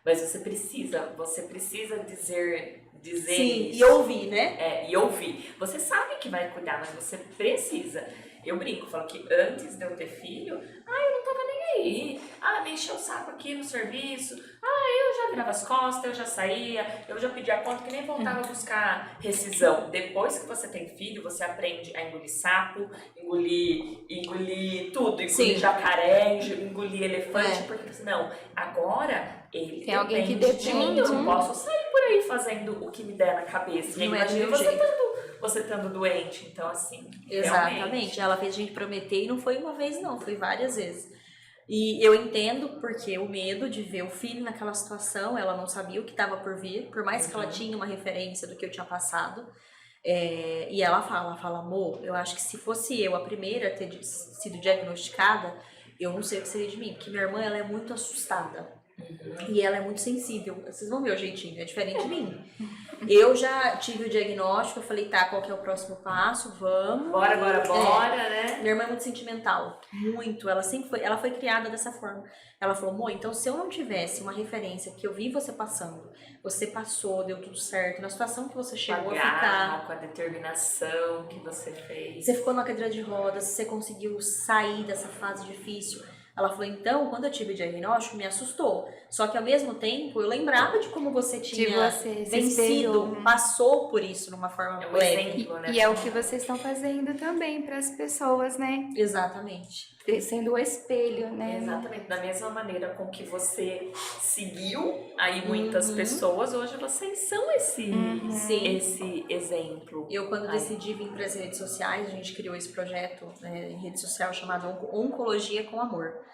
Mas você precisa dizer Sim, isso. e ouvir, né? E ouvir. Você sabe que vai cuidar, mas você precisa. Eu brinco, falo que antes de eu ter filho, eu não tava nem aí. Me encheu o saco aqui no serviço. Eu já virava as costas, eu já saía, eu já pedia conta que nem voltava a buscar rescisão. Depois que você tem filho, você aprende a engolir sapo, engolir tudo, engolir jacaré, engolir elefante, porque não, agora ele tem alguém que depende de mim, eu depende. não posso sair por aí fazendo o que me der na cabeça. E aí, Não é do imagina meu você estando doente, então assim. Exatamente. Realmente. Ela fez a gente prometer e não foi uma vez, não, foi várias vezes. E eu entendo porque o medo de ver o filho naquela situação, ela não sabia o que estava por vir, por mais que ela tinha uma referência do que eu tinha passado. E ela fala, amor, eu acho que se fosse eu a primeira a ter sido diagnosticada, eu não sei o que seria de mim, porque minha irmã ela é muito assustada. E ela é muito sensível. Vocês vão ver o jeitinho, é diferente de mim. Eu já tive o diagnóstico, eu falei, tá, qual que é o próximo passo? Vamos. Bora, né? Minha irmã é muito sentimental, muito. Ela foi criada dessa forma. Ela falou, amor, então se eu não tivesse uma referência que eu vi você passando, você passou, deu tudo certo, na situação que você chegou a ficar, com a determinação que você fez. você ficou numa cadeira de rodas, você conseguiu sair dessa fase difícil. Ela falou, então, quando eu tive o diagnóstico, me assustou. Só que, ao mesmo tempo, eu lembrava de como você tinha vencido, passou por isso numa forma leve. Exemplo, né? E é o que vocês estão fazendo também para as pessoas, né? Exatamente. Sendo o espelho, né? Exatamente. Da mesma maneira com que você seguiu aí muitas pessoas, hoje vocês são esse exemplo. Eu, quando decidi vir para as redes sociais, a gente criou esse projeto em rede social chamado Oncologia com Amor.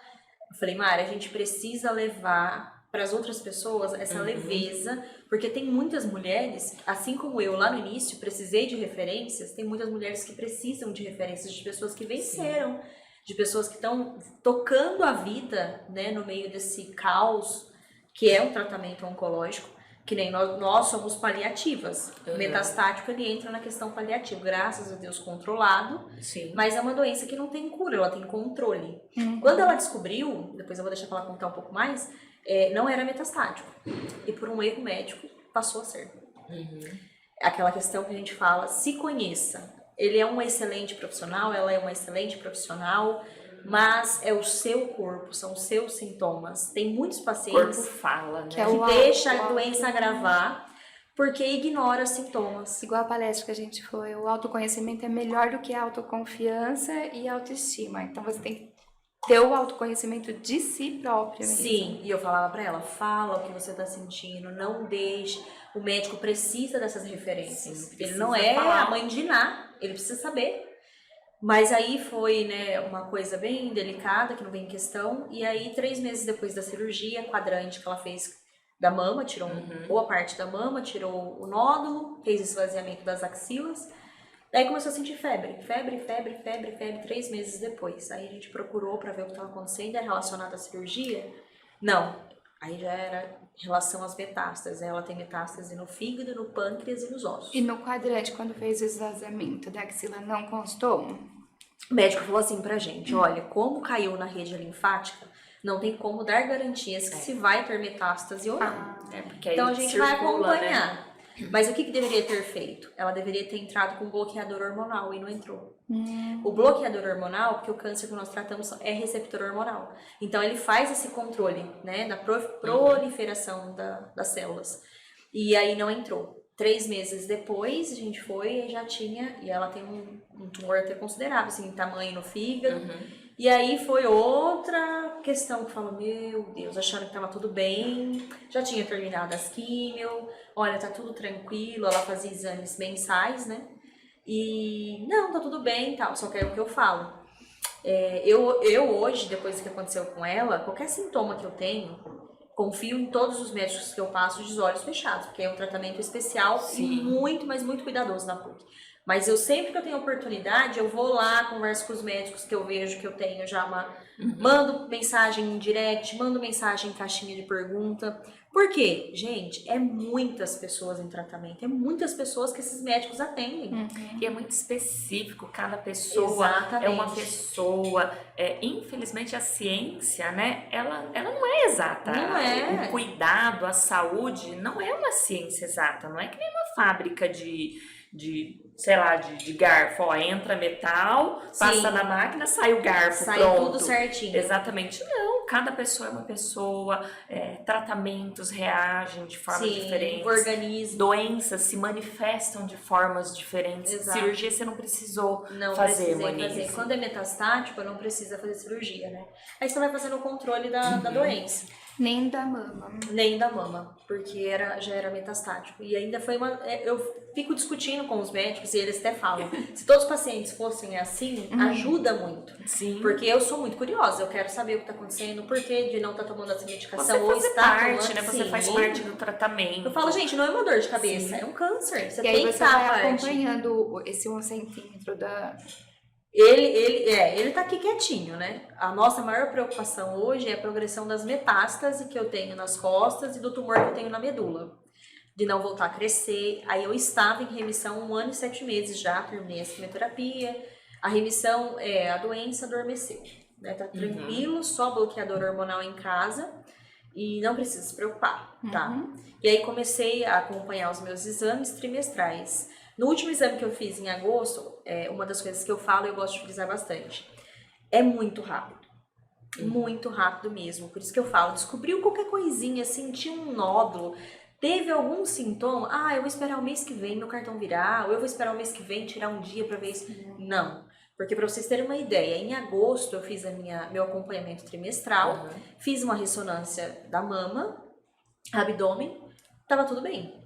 Eu falei, Mara, a gente precisa levar para as outras pessoas essa leveza, porque tem muitas mulheres, assim como eu lá no início precisei de referências, tem muitas mulheres que precisam de referências de pessoas que venceram, de pessoas que estão tocando a vida, né, no meio desse caos que é um tratamento oncológico, que nem nós somos paliativas. O metastático, ele entra na questão paliativa, graças a Deus controlado, mas é uma doença que não tem cura, ela tem controle. Quando ela descobriu, depois eu vou deixar para ela contar um pouco mais, não era metastático. E por um erro médico, passou a ser. Aquela questão que a gente fala, se conheça. Ele é um excelente profissional, ela é uma excelente profissional, mas é o seu corpo, são os seus sintomas. Tem muitos pacientes o corpo fala, né? que deixa a doença agravar porque ignora sintomas. Igual a palestra que a gente foi, o autoconhecimento é melhor do que a autoconfiança e a autoestima. Então você tem que ter o autoconhecimento de si próprio. Sim, e eu falava pra ela, fala o que você tá sentindo, não deixe. O médico precisa dessas referências. Ele não é a mãe de Ná, ele precisa saber. Mas aí foi, né, uma coisa bem delicada, que não vem em questão. E aí, 3 meses depois da cirurgia, quadrante que ela fez da mama, tirou boa parte da mama, tirou o nódulo, fez esvaziamento das axilas. Daí começou a sentir febre, 3 meses depois. Aí a gente procurou pra ver o que estava acontecendo, era relacionado à cirurgia? Não. Aí já era em relação às metástases. Ela tem metástase no fígado, no pâncreas e nos ossos. E no quadrante, quando fez o esvaziamento da axila, não constou? O médico falou assim pra gente, olha, como caiu na rede linfática, não tem como dar garantias que se vai ter metástase ou não. Porque aí Então a gente circula, vai acompanhar. né? Mas o que deveria ter feito? Ela deveria ter entrado com bloqueador hormonal e não entrou. O bloqueador hormonal, porque o câncer que nós tratamos é receptor hormonal. Então ele faz esse controle, né, da proliferação das células. E aí não entrou. 3 meses depois a gente foi e já tinha, e ela tem um tumor até considerável, assim, tamanho no fígado. E aí foi outra questão que fala, meu Deus, achando que tava tudo bem, já tinha terminado as químio, olha, tá tudo tranquilo, ela fazia exames mensais, né? E não, tá tudo bem e tal, só que é o que eu falo. Eu hoje, depois do que aconteceu com ela, qualquer sintoma que eu tenho, confio em todos os médicos que eu passo de olhos fechados, porque é um tratamento especial e muito, mas muito cuidadoso na PUC. Mas eu sempre que eu tenho oportunidade, eu vou lá, converso com os médicos que eu vejo que eu tenho já mando mensagem em direct, mando mensagem em caixinha de pergunta. Por quê? Gente, é muitas pessoas em tratamento, é muitas pessoas que esses médicos atendem. E é muito específico, cada pessoa Exatamente. é uma pessoa. Infelizmente a ciência, né, ela não é exata. Não é. O cuidado, a saúde não é uma ciência exata, não é que nem uma fábrica sei lá, de garfo, ó, entra metal, passa na máquina, sai o garfo, sai pronto. tudo certinho. Exatamente, não, cada pessoa é uma pessoa, tratamentos reagem de formas diferentes, organismo. doenças se manifestam de formas diferentes, Exato. Cirurgia você não precisou Não fazer, precisei fazer. Quando é metastático, não precisa fazer cirurgia, né? Aí você vai fazendo o controle da doença. Nem da mama. Nem da mama, porque já era metastático. E ainda foi eu fico discutindo com os médicos e eles até falam, se todos os pacientes fossem assim, ajuda muito. Sim. Porque eu sou muito curiosa, eu quero saber o que está acontecendo, o porquê de não estar tomando essa medicação Você ou faz está parte, tomando, né? Você faz parte do tratamento. Eu falo, gente, não é uma dor de cabeça, é um câncer. Você E tem aí que você estar vai parte. acompanhando esse 1 centímetro da... Ele tá aqui quietinho, né? A nossa maior preocupação hoje é a progressão das metástases que eu tenho nas costas e do tumor que eu tenho na medula. De não voltar a crescer. Aí eu estava em remissão 1 ano e 7 meses já, terminei a quimioterapia. A remissão, a doença adormeceu. Né? Tá tranquilo, só bloqueador hormonal em casa e não precisa se preocupar, tá? E aí comecei a acompanhar os meus exames trimestrais. No último exame que eu fiz em agosto, uma das coisas que eu falo, eu gosto de frisar bastante, é muito rápido. Muito rápido mesmo. Por isso que eu falo, descobriu qualquer coisinha, sentiu um nódulo, teve algum sintoma, eu vou esperar o mês que vem meu cartão virar, ou eu vou esperar o mês que vem tirar um dia pra ver isso. Não. Porque para vocês terem uma ideia, em agosto eu fiz meu acompanhamento trimestral, fiz uma ressonância da mama, abdômen, tava tudo bem.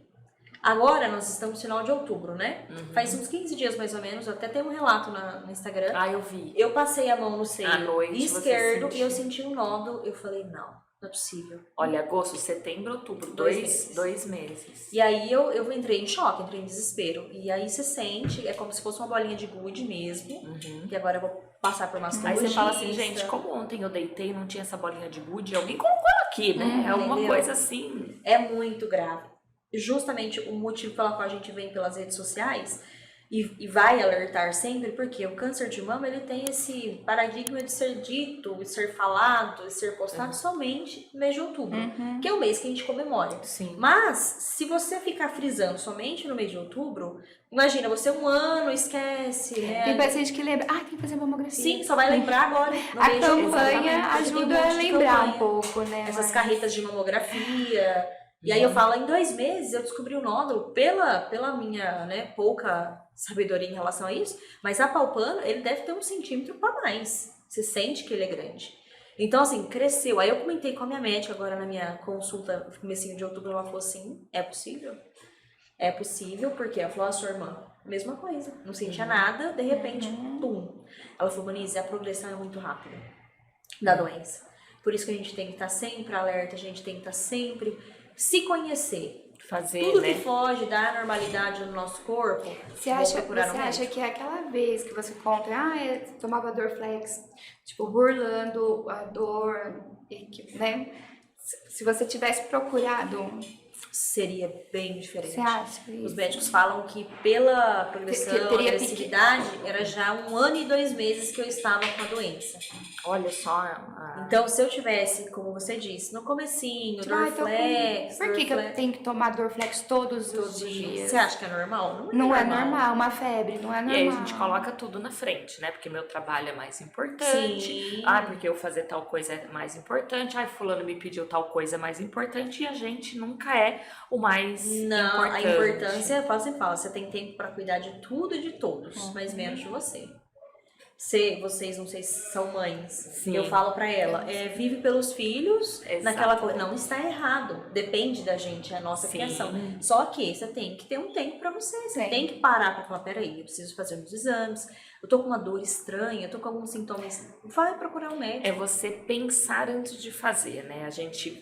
Agora nós estamos no final de outubro, né? Faz uns 15 dias mais ou menos, eu até tenho um relato no Instagram. Eu vi. Eu passei a mão no seio À noite, esquerdo você e eu senti um nódulo. Eu falei, não é possível. Olha, agosto, setembro, outubro, 2 meses. E aí eu entrei em choque, entrei em desespero. E aí você sente, é como se fosse uma bolinha de gude mesmo. Que agora eu vou passar por mastologista. Aí você fala assim, gente, como ontem eu deitei e não tinha essa bolinha de gude, alguém colocou aqui, né? É alguma coisa assim. É muito grave. Justamente o motivo pelo qual a gente vem pelas redes sociais e vai alertar sempre, porque o câncer de mama ele tem esse paradigma de ser dito, de ser falado, de ser postado somente no mês de outubro, que é o mês que a gente comemora. Sim. Mas, se você ficar frisando somente no mês de outubro, imagina, você 1 ano esquece, né? Tem paciente que lembra, tem que fazer mamografia. Sim, só vai lembrar agora. No A mês de outubro, campanha exatamente, ajuda a lembrar um pouco, né? essas carretas de mamografia. E aí eu falo, em 2 meses eu descobri o nódulo pela minha, né, pouca sabedoria em relação a isso, mas apalpando, ele deve ter 1 centímetro para mais. Você sente que ele é grande. Então, assim, cresceu. Aí eu comentei com a minha médica agora na minha consulta, no comecinho de outubro, ela falou assim, é possível? É possível, porque ela falou, sua irmã, mesma coisa, não sentia nada, de repente, pum. Ela falou, Monize, a progressão é muito rápida da doença. Por isso que a gente tem que estar sempre alerta, a gente tem que estar sempre... se conhecer. fazer, Tudo né? que foge da normalidade no nosso corpo, Você vou acha, procurar no você acha médico. que é aquela vez que você conta, eu tomava Dorflex, tipo, burlando a dor, né? Se você tivesse procurado, Seria bem diferente. você acha Os isso? médicos falam que pela progressão, Teria agressividade, era já 1 ano e 2 meses que eu estava com a doença. Olha só. Então, se eu tivesse, como você disse, no comecinho, Dorflex, Por que eu tenho que tomar Dorflex todos os dias? Você acha que é normal? Não é normal, uma febre, não é normal. E aí a gente coloca tudo na frente, né? Porque meu trabalho é mais importante. Sim. Porque eu fazer tal coisa é mais importante. Fulano me pediu tal coisa é mais importante. E a gente nunca é o mais Não, importante. a importância, eu falo sempre, você tem tempo para cuidar de tudo e de todos, mas menos de você. Vocês, não sei se são mães, Sim. eu falo pra ela, vive pelos filhos, Exato. naquela coisa, não está errado, depende da gente, é a nossa Sim. criação. Só que você tem que ter um tempo pra você Sim. tem que parar pra falar, peraí, eu preciso fazer uns exames, eu tô com uma dor estranha, eu tô com alguns sintomas, vai procurar um médico. É você pensar antes de fazer, né?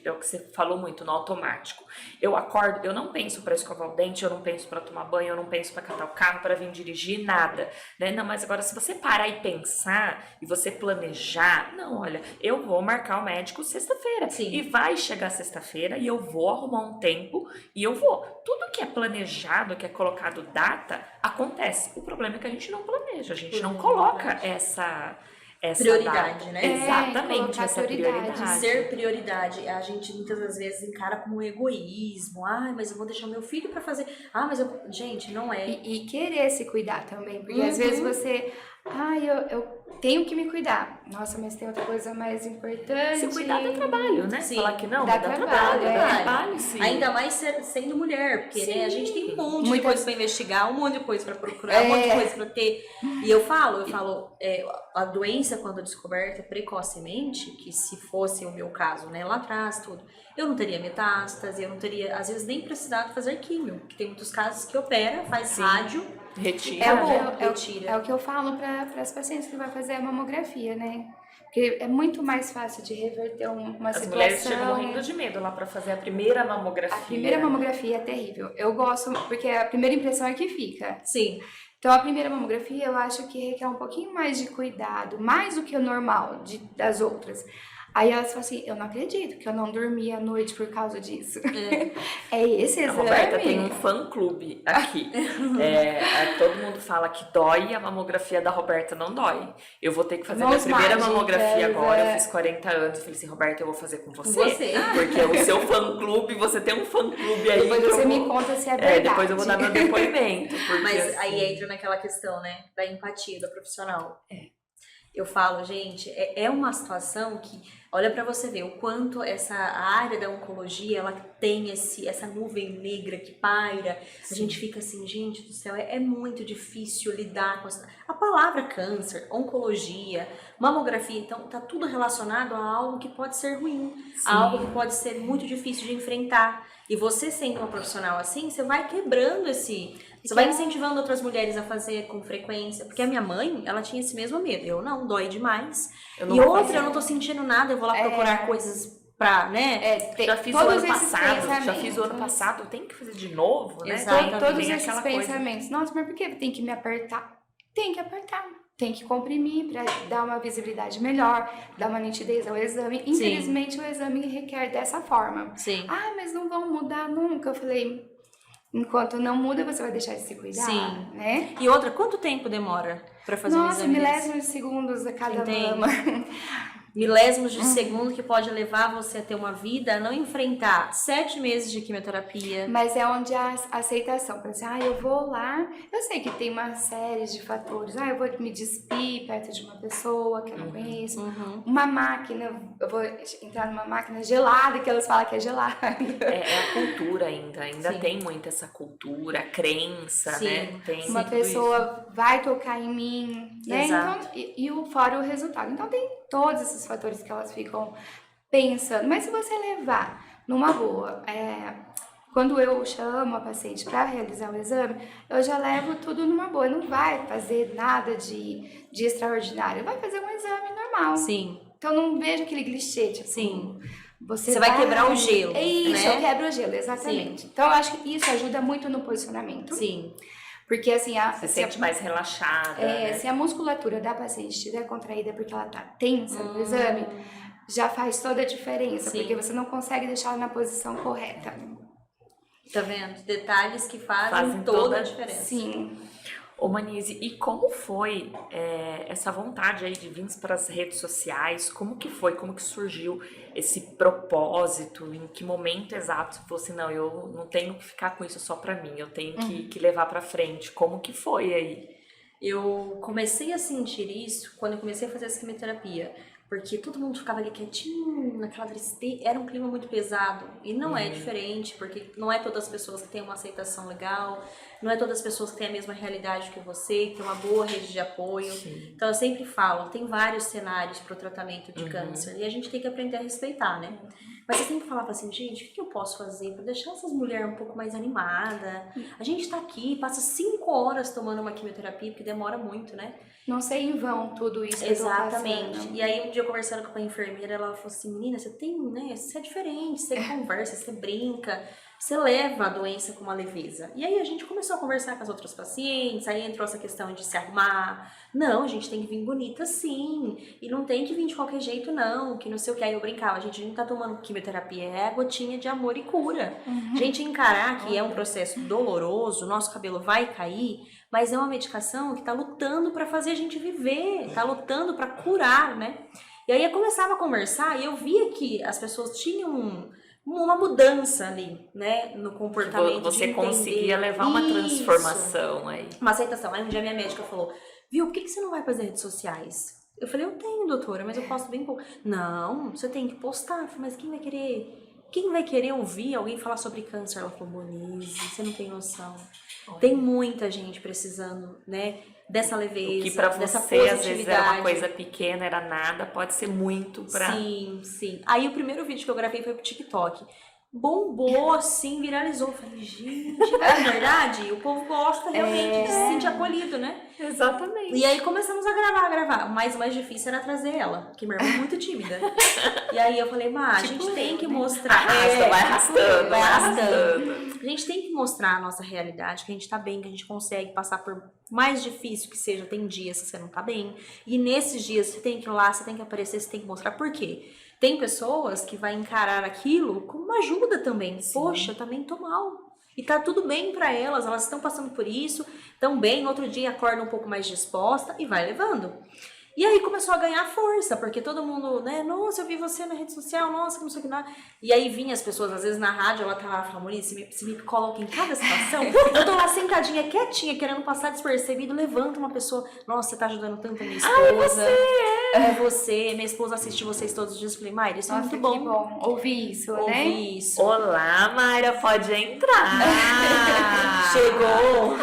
É o que você falou muito, no automático. Eu acordo, eu não penso pra escovar o dente, eu não penso pra tomar banho, eu não penso pra catar o carro, pra vir dirigir, nada, né? Não, mas agora se você parar e pensar e você planejar, não, olha, eu vou marcar o médico sexta-feira. Sim. E vai chegar sexta-feira e eu vou arrumar um tempo e eu vou. Tudo que é planejado, que é colocado data, acontece. O problema é que a gente não planeja, a gente não coloca essa Prioridade, data. né? Exatamente, colocar essa prioridade. Ser prioridade, a gente muitas das vezes encara como um egoísmo. Mas eu vou deixar meu filho pra fazer. Mas eu. Gente, não é. E querer se cuidar também, porque às vezes você, eu tenho que me cuidar. Nossa, mas tem outra coisa mais importante. Se cuidar dá trabalho, né? Sim. Falar que não, Dá dá trabalho, trabalho, é. dá trabalho, sim. Ainda mais sendo mulher, porque né, a gente tem um monte de Muitas- coisa pra investigar, um monte de coisa pra procurar, um monte de coisa pra ter. E eu falo, a doença quando descoberta precocemente, que se fosse o meu caso, né, lá atrás, tudo, eu não teria metástase, eu não teria, às vezes, nem precisado fazer químio, porque tem muitos casos que opera, faz Sim. rádio, Retira. retira. É o que eu falo para as pacientes que vai fazer a mamografia, né? Porque é muito mais fácil de reverter uma As situação. mulheres chegam morrendo de medo lá pra fazer a primeira mamografia. A primeira mamografia é terrível. Eu gosto, porque a primeira impressão é que fica. Sim. Então, a primeira mamografia eu acho que requer um pouquinho mais de cuidado, mais do que o normal das outras. Aí elas falam assim, eu não acredito que eu não dormi à noite por causa disso. É esse A exame? Roberta tem um fã-clube aqui. Todo mundo fala que dói, a mamografia da Roberta não dói. Eu vou ter que fazer Mãos minha primeira mágicas, mamografia agora, eu fiz 40 anos. Falei assim, Roberta, eu vou fazer com você. Porque o seu fã-clube, você tem um fã-clube aí. Depois que eu você me vou- conta se é verdade. depois eu vou dar meu depoimento. Porque, Mas assim, aí entra naquela questão, né, da empatia do profissional. Eu falo, gente, é uma situação que, olha pra você ver, o quanto a área da oncologia, ela tem essa nuvem negra que paira. A gente fica assim, gente do céu, é muito difícil lidar com a palavra câncer, oncologia, mamografia, então tá tudo relacionado a algo que pode ser ruim, a algo que pode ser muito difícil de enfrentar. E você sendo uma profissional assim, você vai quebrando você vai incentivando outras mulheres a fazer com frequência. Porque a minha mãe, ela tinha esse mesmo medo. Eu não, dói demais. Eu não E vou outra, fazer. eu não tô sentindo nada, eu vou lá procurar coisas pra, né? já fiz o todos ano esses passado, pensamentos. tem que fazer de novo, né? Exatamente. Todos Tem esses aquela coisa. pensamentos. Nossa, mas por que tem que me apertar? Tem que apertar. Tem que comprimir para dar uma visibilidade melhor, dar uma nitidez ao exame. Infelizmente, o exame requer dessa forma. Sim. Mas não vão mudar nunca. Eu falei, enquanto não muda, você vai deixar de se cuidar, Sim. né? E outra, quanto tempo demora pra fazer um Nossa, exame desse? milésimos de segundos a cada Entende? mama. Milésimos de segundo que pode levar você a ter uma vida, a não enfrentar 7 meses de quimioterapia. Mas é onde a aceitação. Para assim, eu vou lá. Eu sei que tem uma série de fatores. Eu vou me despir perto de uma pessoa que eu não conheço. Uma máquina, eu vou entrar numa máquina gelada, que elas falam que é gelada. É a cultura ainda Sim. tem muito essa cultura, a crença, Sim. né? Tem Uma tudo isso. pessoa vai tocar em mim, né? Exato. Então, fora o resultado. Então tem todos esses fatores que elas ficam pensando. Mas se você levar numa boa, quando eu chamo a paciente para realizar o exame, eu já levo tudo numa boa. Não vai fazer nada de extraordinário, vai fazer um exame normal. Sim. Então não vejo aquele clichê, tipo... Sim. Você vai quebrar o gelo, É isso, né? eu quebro o gelo, exatamente. Então eu acho que isso ajuda muito no posicionamento. Sim. Porque assim, Você sente mais relaxada, né? se a musculatura da paciente estiver contraída porque ela tá tensa no exame, já faz toda a diferença, Sim. porque você não consegue deixar ela na posição correta. Tá vendo? Detalhes que fazem toda a diferença. Sim. Ô Manise, e como foi essa vontade aí de vir para as redes sociais? Como que foi? Como que surgiu esse propósito? Em que momento exato você falou assim, não, eu não tenho que ficar com isso só para mim, eu tenho que levar para frente. Como que foi aí? Eu comecei a sentir isso quando eu comecei a fazer essa quimioterapia. Porque todo mundo ficava ali quietinho, naquela tristeza, era um clima muito pesado. E não é diferente, porque não é todas as pessoas que têm uma aceitação legal, não é todas as pessoas que têm a mesma realidade que você, que tem uma boa rede de apoio. Sim. Então eu sempre falo, tem vários cenários para o tratamento de câncer, e a gente tem que aprender a respeitar, né? Mas eu sempre falava assim, gente, o que eu posso fazer para deixar essas mulheres um pouco mais animadas? A gente tá aqui, passa 5 horas tomando uma quimioterapia, porque demora muito, né? Não sei em vão tudo isso que eu tô Exatamente. passando. E aí um dia eu conversando com a enfermeira, ela falou assim, menina, você tem, né, você é diferente, você conversa, você brinca, você leva a doença com uma leveza. E aí a gente começou a conversar com as outras pacientes, aí entrou essa questão de se arrumar. Não, a gente tem que vir bonita sim, e não tem que vir de qualquer jeito não, que não sei o que. Aí eu brincava, a gente não tá tomando quimioterapia, é a gotinha de amor e cura. A gente encarar que é um processo doloroso, nosso cabelo vai cair, mas é uma medicação que tá lutando para fazer a gente viver, tá lutando para curar, né? E aí eu começava a conversar e eu via que as pessoas tinham uma mudança ali, né, no comportamento. Você de conseguia levar uma transformação aí. Uma aceitação. Aí um dia minha médica falou, viu, por que você não vai para as redes sociais? Eu falei, eu tenho, doutora, mas eu posto bem pouco. Não, você tem que postar. Eu falei, mas quem vai querer? Quem vai querer ouvir alguém falar sobre câncer? Ela falou, Monize, você não tem noção. Tem muita gente precisando, né, dessa leveza, O que pra dessa você positividade. às vezes era uma coisa pequena, era nada, pode ser muito pra... Sim, sim. Aí o primeiro vídeo que eu gravei foi pro TikTok. Bombou, assim, viralizou. Eu falei, gente, é verdade? O povo gosta realmente de se sentir acolhido, né? Exatamente. E aí começamos a gravar. Mas o mais difícil era trazer ela, que minha irmã é muito tímida. E aí eu falei, a gente tem que mostrar. Arrasta, vai arrastando, vai arrastando. A gente tem que mostrar a nossa realidade, que a gente tá bem, que a gente consegue passar por mais difícil que seja. Tem dias que você não tá bem. E nesses dias você tem que ir lá, você tem que aparecer, você tem que mostrar por quê. Tem pessoas que vai encarar aquilo como uma ajuda também. Sim. Poxa, eu também tô mal. E tá tudo bem pra elas estão passando por isso, tão bem, no outro dia acorda um pouco mais disposta e vai levando. E aí começou a ganhar força, porque todo mundo, né, nossa, eu vi você na rede social, nossa, que não sei o que lá. E aí vinha as pessoas, às vezes na rádio, ela tava falando, Monize, você me coloca em cada situação. Eu tô lá sentadinha, quietinha, querendo passar despercebido, levanta uma pessoa, nossa, você tá ajudando tanto a minha esposa. É você, minha esposa assiste vocês todos os dias. Eu falei, Mayra, isso nossa, é muito bom. Que bom ouvir isso, né? Ouvir isso. Olá, Mayra, pode entrar. Chegou.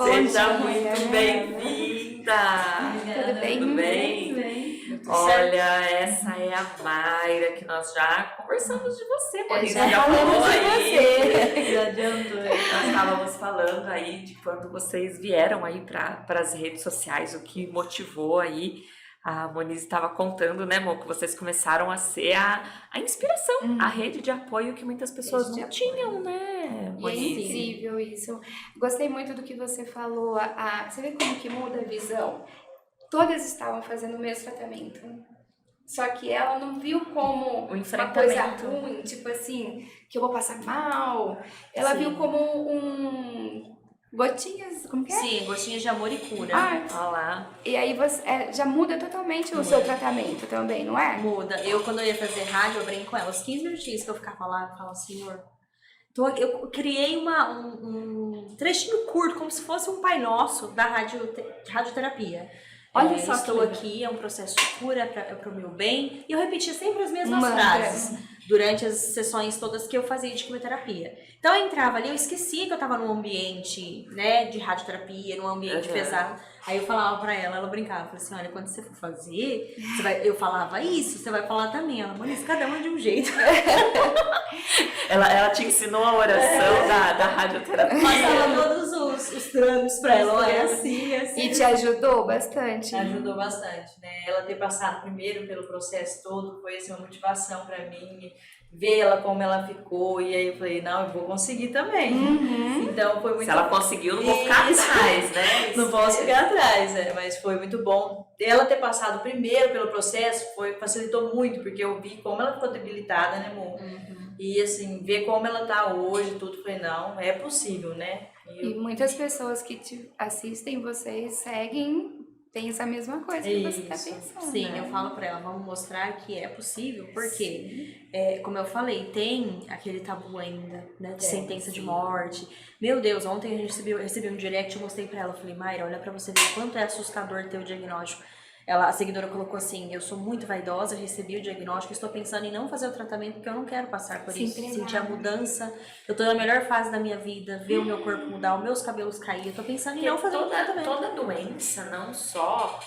Seja muito bem-vinda. Tudo bem? Tudo bem? Olha, essa é a Mayra, que nós já conversamos de você, Monize. Já falamos de você. Já adiantou. Nós estávamos falando aí de quando vocês vieram aí para as redes sociais, o que motivou aí. A Monize estava contando, né, amor, que vocês começaram a ser a inspiração, a rede de apoio que muitas pessoas não tinham, né, E é Monize? incrível isso. Gostei muito do que você falou. Você vê como que muda a visão? Todas estavam fazendo o mesmo tratamento. Só que ela não viu como O uma coisa enfrentamento. ruim, tipo assim, que eu vou passar mal. Ela viu como gotinhas, como que é? Sim, gostinhas de amor e cura. Ah, Olha lá. e aí você já muda totalmente o seu tratamento também, não é? Muda. Eu, quando eu ia fazer rádio, eu brinco com ela. Os 15 minutinhos que eu ficava lá, eu falava, Senhor, eu criei um trechinho curto, como se fosse um Pai Nosso da radioterapia. Olha só, estou aqui, é um processo de cura, é pro meu bem. E eu repetia sempre as mesmas frases durante as sessões todas que eu fazia de quimioterapia. Então eu entrava ali, eu esquecia que eu estava num ambiente, né, de radioterapia, num ambiente pesado. Aí eu falava pra ela brincava, falei assim, olha, quando você for fazer, eu falava isso, você vai falar também. Ela, Monize, cada uma de um jeito. Ela te ensinou a oração da radioterapia. Passava todos os trâmites pra ela, olha assim. E te ajudou bastante. Ajudou bastante, né? Ela ter passado primeiro pelo processo todo foi assim, uma motivação para mim, ver ela como ela ficou, e aí eu falei, não, eu vou conseguir também. Então foi muito... Se ela conseguiu, não vou ficar atrás, né? Não posso ficar atrás, mas foi muito bom. Ela ter passado primeiro pelo processo facilitou muito, porque eu vi como ela ficou debilitada, né, amor? E assim, ver como ela tá hoje, tudo, falei, não, é possível, né? E muitas pessoas que te assistem, vocês seguem, pensam a mesma coisa que você tá pensando. Sim, né? eu falo pra ela, vamos mostrar que é possível, porque, como eu falei, tem aquele tabu ainda, né, de sentença de morte. Meu Deus, ontem eu recebi um direct, eu mostrei pra ela, falei, Mayra, olha pra você ver o quanto é assustador ter o diagnóstico. A seguidora colocou assim, eu sou muito vaidosa, eu recebi o diagnóstico, estou pensando em não fazer o tratamento porque eu não quero passar por isso, sentir a mudança, eu tô na melhor fase da minha vida, ver o meu corpo mudar, os meus cabelos cair, eu tô pensando em não fazer o tratamento. Toda doença, não só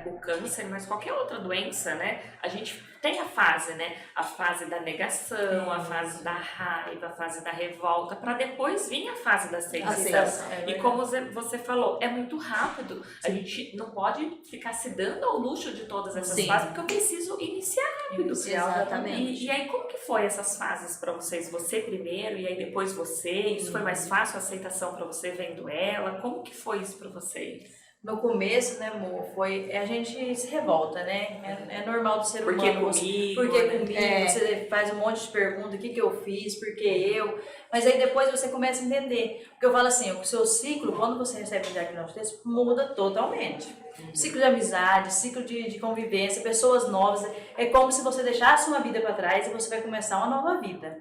o câncer, mas qualquer outra doença, né? A gente tem a fase, né? A fase da negação, a fase da raiva, a fase da revolta, para depois vir a fase da aceitação. E como você falou, é muito rápido. A gente não pode ficar se dando ao luxo de todas essas fases, porque eu preciso iniciar rápido. Exatamente. E aí, como que foi essas fases para vocês? Você primeiro e aí depois você? Isso foi mais fácil a aceitação para você vendo ela? Como que foi isso para vocês? No começo, né, amor, a gente se revolta, né? É normal do ser humano. Por que comigo? Você faz um monte de perguntas, o que eu fiz, por que eu? Mas aí depois você começa a entender. Porque eu falo assim, o seu ciclo, quando você recebe um diagnóstico desse, muda totalmente. Ciclo de amizade, ciclo de convivência, pessoas novas. É como se você deixasse uma vida para trás e você vai começar uma nova vida.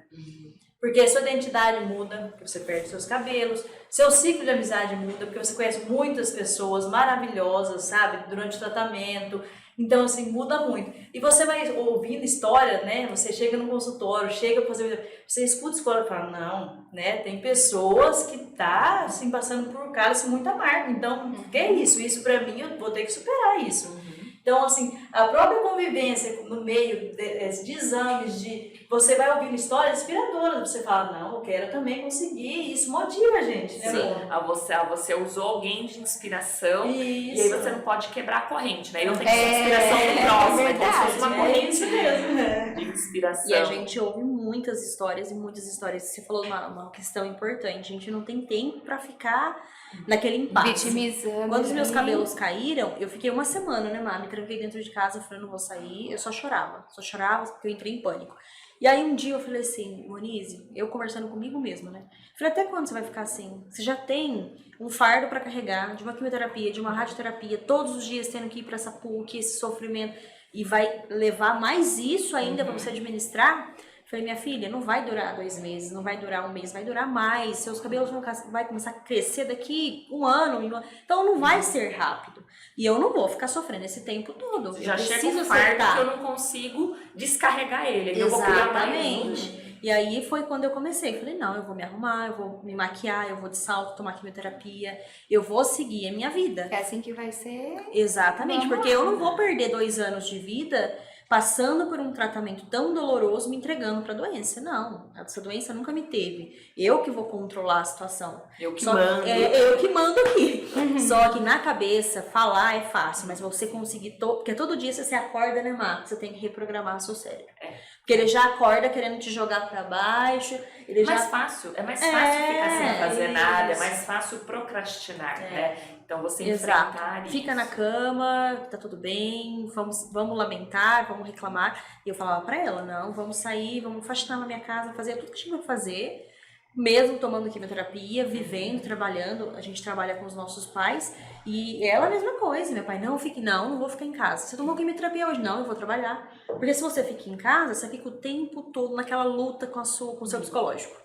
Porque a sua identidade muda, porque você perde seus cabelos, seu ciclo de amizade muda, porque você conhece muitas pessoas maravilhosas, sabe, durante o tratamento. Então, assim, muda muito. E você vai ouvindo história, né, você chega no consultório, chega pra fazer... Você escuta história e fala, não, né, tem pessoas que tá, assim, passando por caras assim, muito amargo. Então, que é isso? Isso pra mim, eu vou ter que superar isso. Então, assim, a própria convivência no meio de exames, você vai ouvindo histórias inspiradoras, você fala, não, eu quero também conseguir, e isso motiva a gente, né? Sim, você usou alguém de inspiração, isso. E aí você não pode quebrar a corrente, né? E não tem que ser inspiração do próximo, é como se fosse uma corrente mesmo, de inspiração. E a gente ouve muitas histórias, Você falou uma questão importante, a gente não tem tempo pra ficar naquele impasse. Vitimizando. Quando os meus cabelos caíram, eu fiquei uma semana, né, Má? Me tranquei dentro de casa, falei, não vou sair. Eu só chorava porque eu entrei em pânico. E aí um dia eu falei assim, Monize, eu conversando comigo mesma, né? Falei, até quando você vai ficar assim? Você já tem um fardo pra carregar de uma quimioterapia, de uma radioterapia, todos os dias tendo que ir pra essa PUC, esse sofrimento, e vai levar mais isso ainda pra você administrar? Falei, minha filha, não vai durar 2 meses, não vai durar 1 mês, vai durar mais. Seus cabelos vão começar a crescer daqui 1 ano. Então não vai ser rápido. E eu não vou ficar sofrendo esse tempo todo. Já chega um fardo que eu não consigo descarregar ele. Eu vou criar mais. E aí foi quando eu comecei. Falei, não, eu vou me arrumar, eu vou me maquiar, eu vou de salto tomar quimioterapia, eu vou seguir a minha vida. É assim que vai ser. Exatamente, porque eu não vou perder 2 anos de vida passando por um tratamento tão doloroso, me entregando para a doença. Não, essa doença nunca me teve. Eu que vou controlar a situação. Eu que mando. Eu que mando aqui. Só que na cabeça, falar é fácil, mas você conseguir... Porque todo dia você acorda, né, Má? Você tem que reprogramar seu cérebro. Porque ele já acorda querendo te jogar para baixo. É mais fácil ficar sem fazer nada, é mais fácil procrastinar, né? Então você enfrentar isso. Fica na cama, tá tudo bem, vamos lamentar, vamos reclamar. E eu falava pra ela, não, vamos sair, vamos faxinar na minha casa, fazer tudo que tinha que fazer, mesmo tomando quimioterapia, vivendo, trabalhando. A gente trabalha com os nossos pais e ela a mesma coisa. Meu pai, não vou ficar em casa. Você tomou quimioterapia hoje? Não, eu vou trabalhar. Porque se você fica em casa, você fica o tempo todo naquela luta com o seu psicológico.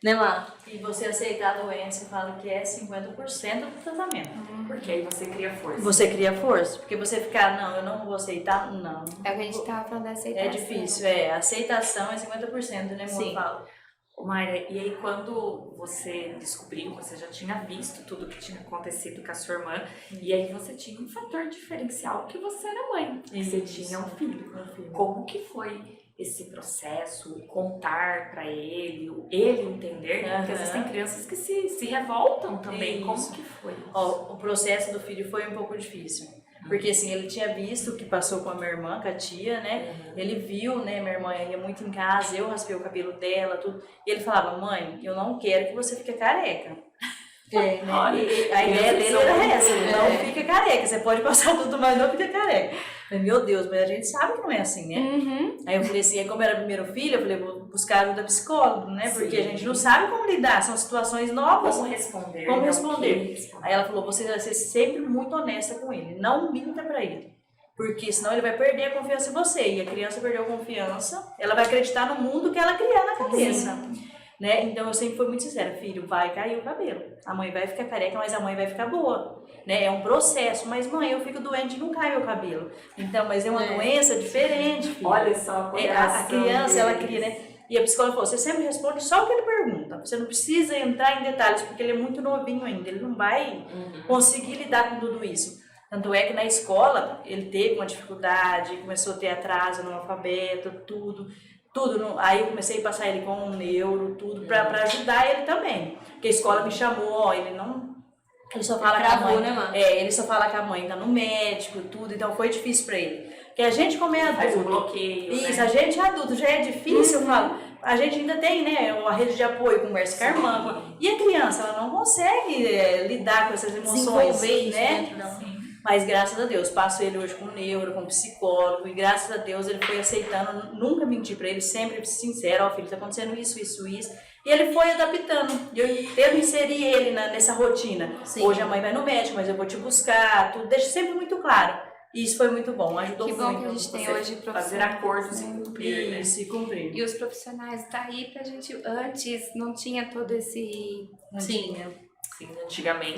Né, Má? E você aceitar a doença e fala que é 50% do tratamento. Porque aí você cria força. Você cria força. Porque você ficar, não, eu não vou aceitar, não. É o que a gente tava falando da aceitação. É difícil, a aceitação é 50%, né, amor? Sim. Mayra, e aí quando você descobriu, você já tinha visto tudo que tinha acontecido com a sua irmã, e aí você tinha um fator diferencial que você era mãe, que você tinha um filho. Como que foi esse processo, contar pra ele entender, porque às vezes tem crianças que se revoltam também. Como que foi? O processo do filho foi um pouco difícil. Porque assim, ele tinha visto o que passou com a minha irmã, com a tia, né? Ele viu, né? Minha irmã ia muito em casa, eu raspei o cabelo dela, tudo. E ele falava, mãe, eu não quero que você fique careca. Né? Olha, E a ideia dele era essa, não fica careca, você pode passar tudo, mas não fica careca. Eu falei, meu Deus, mas a gente sabe que não é assim, né? Aí eu falei assim, como era o primeiro filho, eu falei, vou buscar ajuda psicólogo, né? Porque a gente não sabe como lidar, são situações novas. Como responder? Como né? responder? Aí ela falou, você vai ser sempre muito honesta com ele, não minta pra ele. Porque senão ele vai perder a confiança em você. E a criança perdeu a confiança, ela vai acreditar no mundo que ela criar na cabeça. Né? Então eu sempre fui muito sincera, filho, vai cair o cabelo. A mãe vai ficar careca, mas a mãe vai ficar boa. Né? É um processo, mas mãe, eu fico doente e não cai meu cabelo. Então, mas é uma doença diferente, filho. Olha só, a criança, ela cria, né? E a psicóloga falou, você sempre responde só o que ele pergunta. Você não precisa entrar em detalhes, porque ele é muito novinho ainda. Ele não vai conseguir lidar com tudo isso. Tanto é que na escola, ele teve uma dificuldade, começou a ter atraso no alfabeto, tudo. Aí eu comecei a passar ele com um neuro, tudo, pra ajudar ele também. Porque a escola me chamou, ó, ele só fala com a mãe. Né, mano? Ele só fala que a mãe tá no médico, tudo, então foi difícil pra ele. Porque a gente, como é adulto, Faz um bloqueio, isso, né? a gente é adulto, já é difícil, eu falo. A gente ainda tem, né, a rede de apoio, conversa com a irmã. E a criança, ela não consegue lidar com essas emoções, Desenvolver isso né? dentro dela. Mas graças a Deus, passo ele hoje com neuro, com psicólogo, e graças a Deus ele foi aceitando, nunca menti pra ele, sempre sincero, ó filho, tá acontecendo isso. E ele foi adaptando, e eu inseri ele nessa rotina. Sim. Hoje a mãe vai no médico, mas eu vou te buscar, tudo, deixa sempre muito claro. E isso foi muito bom, ajudou Que muito. bom que a gente tem Você hoje fazer profissionais. acordos e cumprir, né? Isso, e cumprir. E os profissionais tá aí pra gente. Antes não tinha todo esse. Não Sim. tinha. Sim, antigamente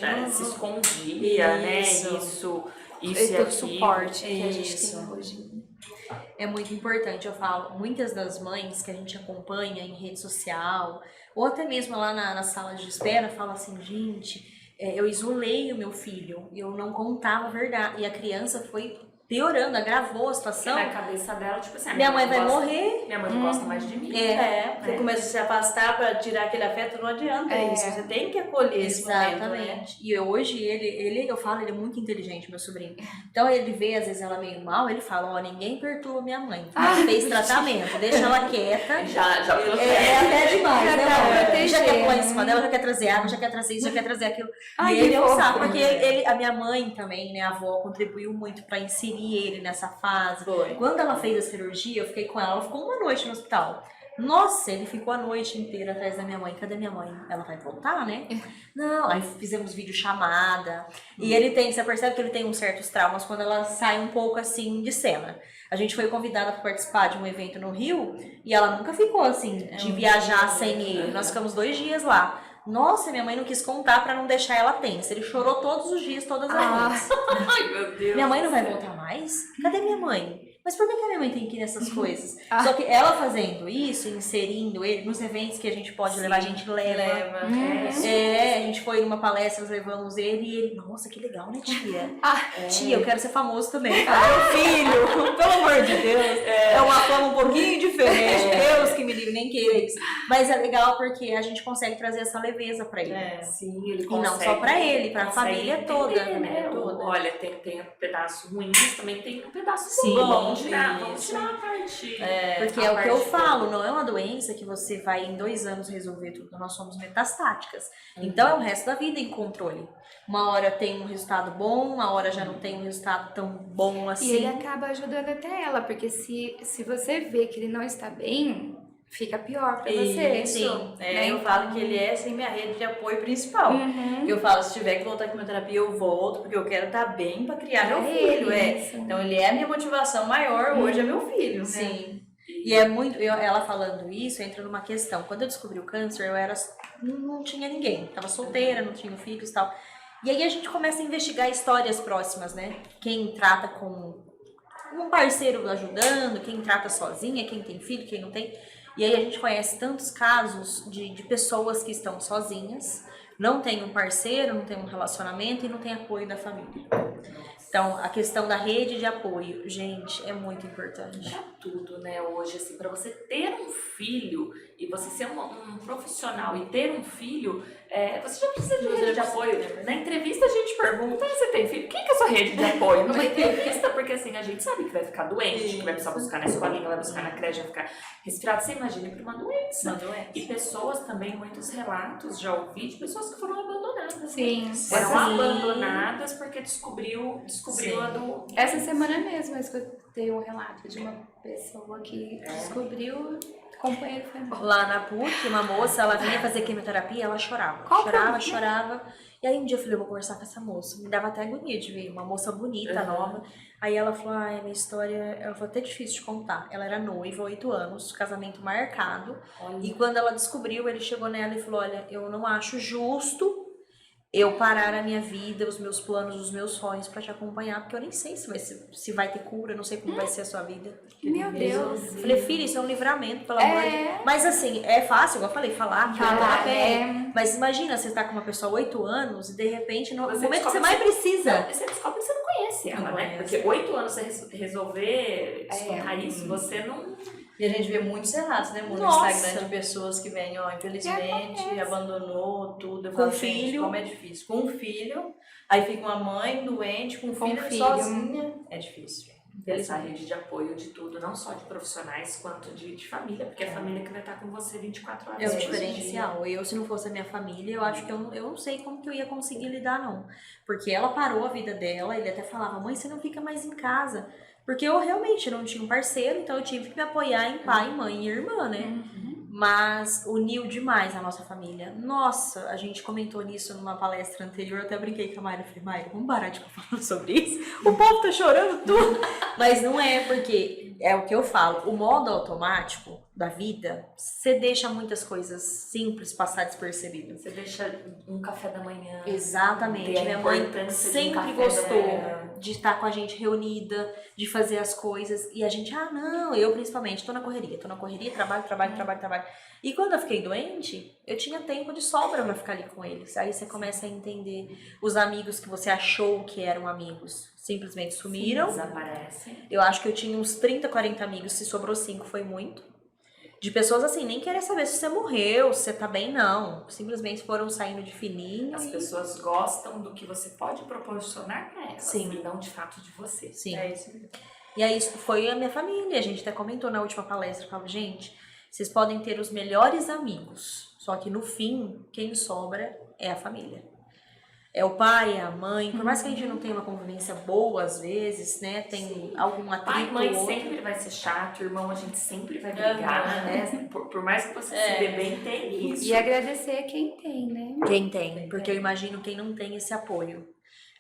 Não. se escondia, né? Isso e Todo aquilo. suporte que a gente Isso. tem hoje. É muito importante, eu falo, muitas das mães que a gente acompanha em rede social, ou até mesmo lá na sala de espera, falam assim, gente, eu isolei o meu filho, eu não contava a verdade, e a criança foi piorando, agravou a situação. Na cabeça dela, tipo assim, Minha mãe vai gosta- morrer. Minha mãe não gosta mais de mim. Você começa a se afastar pra tirar aquele afeto, não adianta isso. Você tem que acolher esse momento, né? Exatamente. E hoje eu falo, ele é muito inteligente, meu sobrinho. Então ele vê, às vezes, ela meio mal, ele fala, ó, ninguém perturba minha mãe. Fez tratamento, deixa ela quieta. Já protege. É até demais, Já né, tá mãe? protegendo, Já quer pular em né? cima dela, já quer trazer água, já quer trazer isso, já quer trazer aquilo. Ai, E que ele é um fofo. saco, porque a minha mãe também, né, a avó, contribuiu muito pra inserir ele nessa fase. Foi. Quando ela fez a cirurgia, eu fiquei com ela ficou uma noite no hospital. Nossa, ele ficou a noite inteira atrás da minha mãe. Cadê minha mãe? Ela vai voltar, né? Não, aí fizemos videochamada. E ele tem, você percebe que ele tem uns certos traumas quando ela sai um pouco assim de cena. A gente foi convidada para participar de um evento no Rio e ela nunca ficou assim, de viajar sem ele. Nós ficamos 2 dias lá. Nossa, minha mãe não quis contar pra não deixar ela tensa. Ele chorou todos os dias, todas as noites. Ai, meu Deus. Minha mãe não vai voltar mais? Cadê minha mãe? Mas por que a minha mãe tem que ir nessas coisas? Ah. Só que ela fazendo isso, inserindo ele nos eventos que a gente pode levar, a gente leva. A gente foi numa palestra, nós levamos ele e ele, nossa, que legal, né, tia? Tia, eu quero ser famoso também. Meu filho, pelo amor de Deus. É uma forma um pouquinho diferente. Deus que me livre, nem queira isso. Mas é legal porque a gente consegue trazer essa leveza pra ele. Sim, ele E consegue. não só pra ele, pra consegue família entender, toda, né? toda. Olha, tem um pedaço ruim, mas também tem um pedaço Sim, bom. Vamos isso. tirar a parte. Porque a é o que eu parte falo, boa. não é uma doença que você vai em 2 anos resolver tudo. Nós somos metastáticas. Então é o resto da vida em controle. Uma hora tem um resultado bom, uma hora já não tem um resultado tão bom assim. E ele acaba ajudando até ela, porque se você vê que ele não está bem, fica pior pra você. Sim. Né? Eu falo que ele é assim, minha rede de apoio principal. Eu falo, se tiver que voltar à quimioterapia, eu volto, porque eu quero estar bem pra criar meu filho. Isso. Então ele é a minha motivação maior, hoje é meu filho. Né? Sim. E é muito. Ela falando isso, entra numa questão. Quando eu descobri o câncer, não tinha ninguém. Tava solteira, não tinha filhos e tal. E aí a gente começa a investigar histórias próximas, né? Quem trata com um parceiro ajudando, quem trata sozinha, quem tem filho, quem não tem. E aí a gente conhece tantos casos de pessoas que estão sozinhas, não tem um parceiro, não tem um relacionamento e não tem apoio da família. Então, a questão da rede de apoio, gente, é muito importante. Tudo, né, hoje, assim, pra você ter um filho e você ser um profissional e ter um filho, você já precisa de rede de apoio. Na entrevista a gente pergunta, você tem filho? Quem que é a sua rede de apoio? Numa entrevista, porque assim, a gente sabe que vai ficar doente, que vai precisar buscar na escolinha, vai buscar na creche, vai ficar respirado. Você imagina para uma doença. E pessoas também, muitos relatos, já ouvi, de pessoas que foram abandonadas. Sim. Foram abandonadas porque descobriu a do... Essa semana mesmo eu escutei um relato de uma pessoa que descobriu companheiro foi embora. Lá na PUC, uma moça, ela vinha fazer quimioterapia, ela chorava. Chorava. E aí um dia eu falei, eu vou conversar com essa moça. Me dava até agonia de ver, uma moça bonita, nova. Aí ela falou, minha história, ela falou, até difícil de contar. Ela era noiva, 8 anos, casamento marcado. E quando ela descobriu, ele chegou nela e falou, olha, eu não acho justo eu parar a minha vida, os meus planos, os meus sonhos pra te acompanhar, porque eu nem sei se vai ter cura, eu não sei como vai ser a sua vida. Meu Deus. Eu falei, filha, isso é um livramento, pelo amor de Deus. Mas assim, é fácil, igual eu falei, falar na pele. Mas imagina, você tá com uma pessoa há 8 anos e de repente, no momento que você mais precisa. Você descobre que você não conhece ela, né? Porque 8 anos você resolver escutar isso, você não... E a gente vê muitos relatos, né, no Instagram de pessoas que vêm, infelizmente, abandonou tudo. Eu Com falo, filho. gente, como é difícil. Com um filho, aí fica uma mãe doente, com um filho sozinha. É difícil. Essa rede de apoio de tudo, não só de profissionais, quanto de família, porque é a família que vai estar com você 24 horas. É o diferencial. Eu, se não fosse a minha família, eu acho que eu não sei como que eu ia conseguir lidar, não. Porque ela parou a vida dela, ele até falava, mãe, você não fica mais em casa. Porque eu realmente não tinha um parceiro, então eu tive que me apoiar em pai, mãe e irmã, né? Mas uniu demais a nossa família. Nossa, a gente comentou nisso numa palestra anterior, eu até brinquei com a Mayra, falei, Mayra, vamos parar de ficar falando sobre isso? O povo tá chorando tudo. Mas não é, porque é o que eu falo, o modo automático da vida, você deixa muitas coisas simples passar despercebidas. Você deixa um café da manhã. Exatamente. Minha mãe sempre gostou de estar com a gente reunida, de fazer as coisas. E a gente, não, eu principalmente, tô na correria, trabalho. E quando eu fiquei doente, eu tinha tempo de sobra pra ficar ali com eles. Aí você começa a entender os amigos que você achou que eram amigos. Simplesmente sumiram. Desaparecem. Eu acho que eu tinha uns 30, 40 amigos, se sobrou 5 foi muito. De pessoas assim, nem querer saber se você morreu, se você tá bem, não. Simplesmente foram saindo de fininho. As pessoas gostam do que você pode proporcionar pra elas. Sim. E não de fato de você. Sim. É isso mesmo. E aí isso foi a minha família. A gente até comentou na última palestra, falou, gente, vocês podem ter os melhores amigos, só que no fim, quem sobra é a família. É o pai, é a mãe, por mais que a gente não tenha uma convivência boa às vezes, né, tem algum atrito. Pai e mãe sempre vai ser chato, irmão a gente sempre vai brigar, né? Por mais que você se dê bem, tem isso. E agradecer quem tem, né? Quem tem, porque eu imagino quem não tem esse apoio,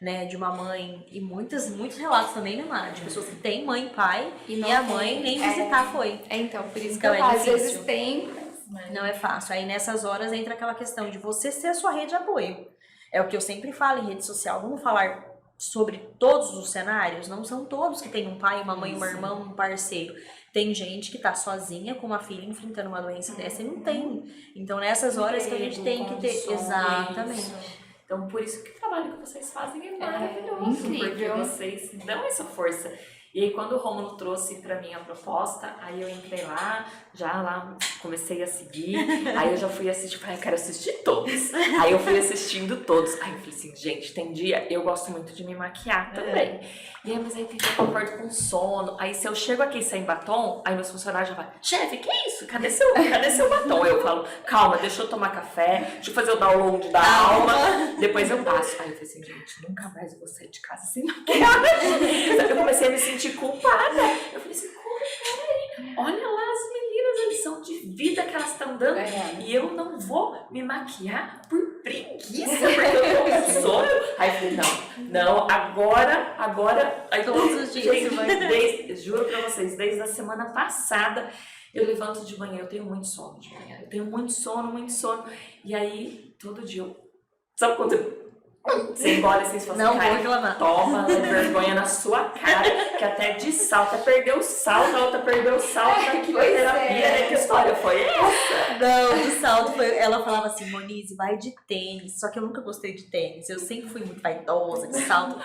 né, de uma mãe, e muitos relatos também, né, Mara, de pessoas que têm mãe e pai, e a mãe nem visitar foi. Então, por isso que Então eu falo, às difícil. vezes tem... Não é fácil. Aí nessas horas entra aquela questão de você ser a sua rede de apoio. É o que eu sempre falo em rede social. Vamos falar sobre todos os cenários? Não são todos que têm um pai, uma mãe, uma irmã, um parceiro. Tem gente que tá sozinha com uma filha enfrentando uma doença dessa e não tem. Então nessas horas que a gente tem que ter... Exatamente. Então por isso que o trabalho que vocês fazem é maravilhoso. Incrível. Porque vocês dão essa força. E aí quando o Rômulo trouxe pra mim a proposta, aí eu entrei lá, comecei a seguir, aí eu já fui assistir, falei, eu quero assistir todos. Aí eu fui assistindo todos. Aí eu falei assim, gente, tem dia, eu gosto muito de me maquiar também. E aí, mas aí tem dia que eu acordo com sono. Aí se eu chego aqui sem batom, aí meus funcionários já falam, chefe, que isso? Cadê seu batom? Eu falo, calma, deixa eu tomar café, deixa eu fazer o download da alma, depois eu passo. Aí eu falei assim, gente, nunca mais eu vou sair de casa sem maquiagem. Eu comecei a me sentir culpada. Eu falei assim, peraí, olha lá as meninas, a lição de vida que elas estão dando. E eu não vou me maquiar por preguiça, porque eu tô com sono. Aí eu falei, não, agora. Aí Todos os dias. Juro pra vocês, desde a semana passada, eu levanto de manhã, eu tenho muito sono de manhã. Eu tenho muito sono. E aí, todo dia eu... Sabe quando você engole assim, você fala assim, Não vou reclamar. Toma vergonha na sua cara, que até de salto, até perdeu o salto, a outra perdeu o salto na quimioterapia, né? Que história foi essa? Não, do salto foi... Ela falava assim, Monize, vai de tênis. Só que eu nunca gostei de tênis. Eu sempre fui muito vaidosa de salto.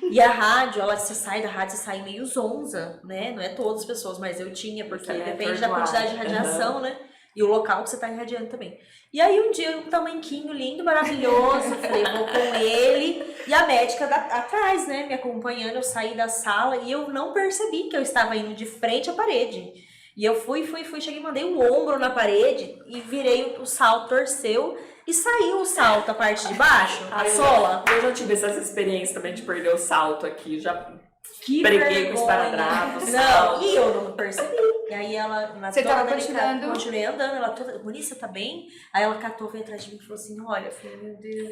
E a rádio, você sai da rádio, você sai meio zonza, né? Não é todas as pessoas, mas eu tinha, porque depende da quantidade de radiação, né? E o local que você tá irradiando também. E aí um dia, um tamanquinho lindo, maravilhoso, falei, vou com ele. E a médica atrás, né, me acompanhando, eu saí da sala e eu não percebi que eu estava indo de frente à parede. E eu fui, cheguei, mandei o ombro na parede e virei o salto, torceu e saiu o salto, a parte de baixo, a sola. Eu já tive essas experiências também de perder o salto aqui, já Que preguei vergonha. com esparadrapo, Não, e eu não percebi. E aí ela, Você toda tava delicada, continuei andando, ela toda, Bonita, tá bem? Aí ela catou, veio atrás de mim e falou assim, olha, eu falei, meu Deus.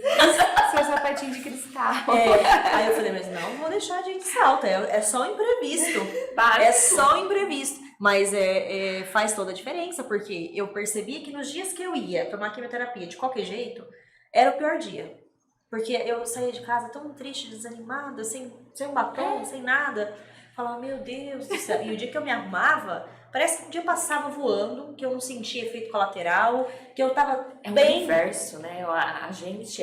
Seu sapatinho de cristal. Aí eu falei, mas não vou deixar de ir de salto, é só um imprevisto. Básico. É só um imprevisto. Mas faz toda a diferença, porque eu percebia que nos dias que eu ia tomar quimioterapia de qualquer jeito, era o pior dia. Porque eu saía de casa tão triste, desanimada, sem um batom, sem nada. Falava, meu Deus do céu. E o dia que eu me arrumava, parece que o dia passava voando, que eu não sentia efeito colateral, que eu tava É um bem... universo, né? A gente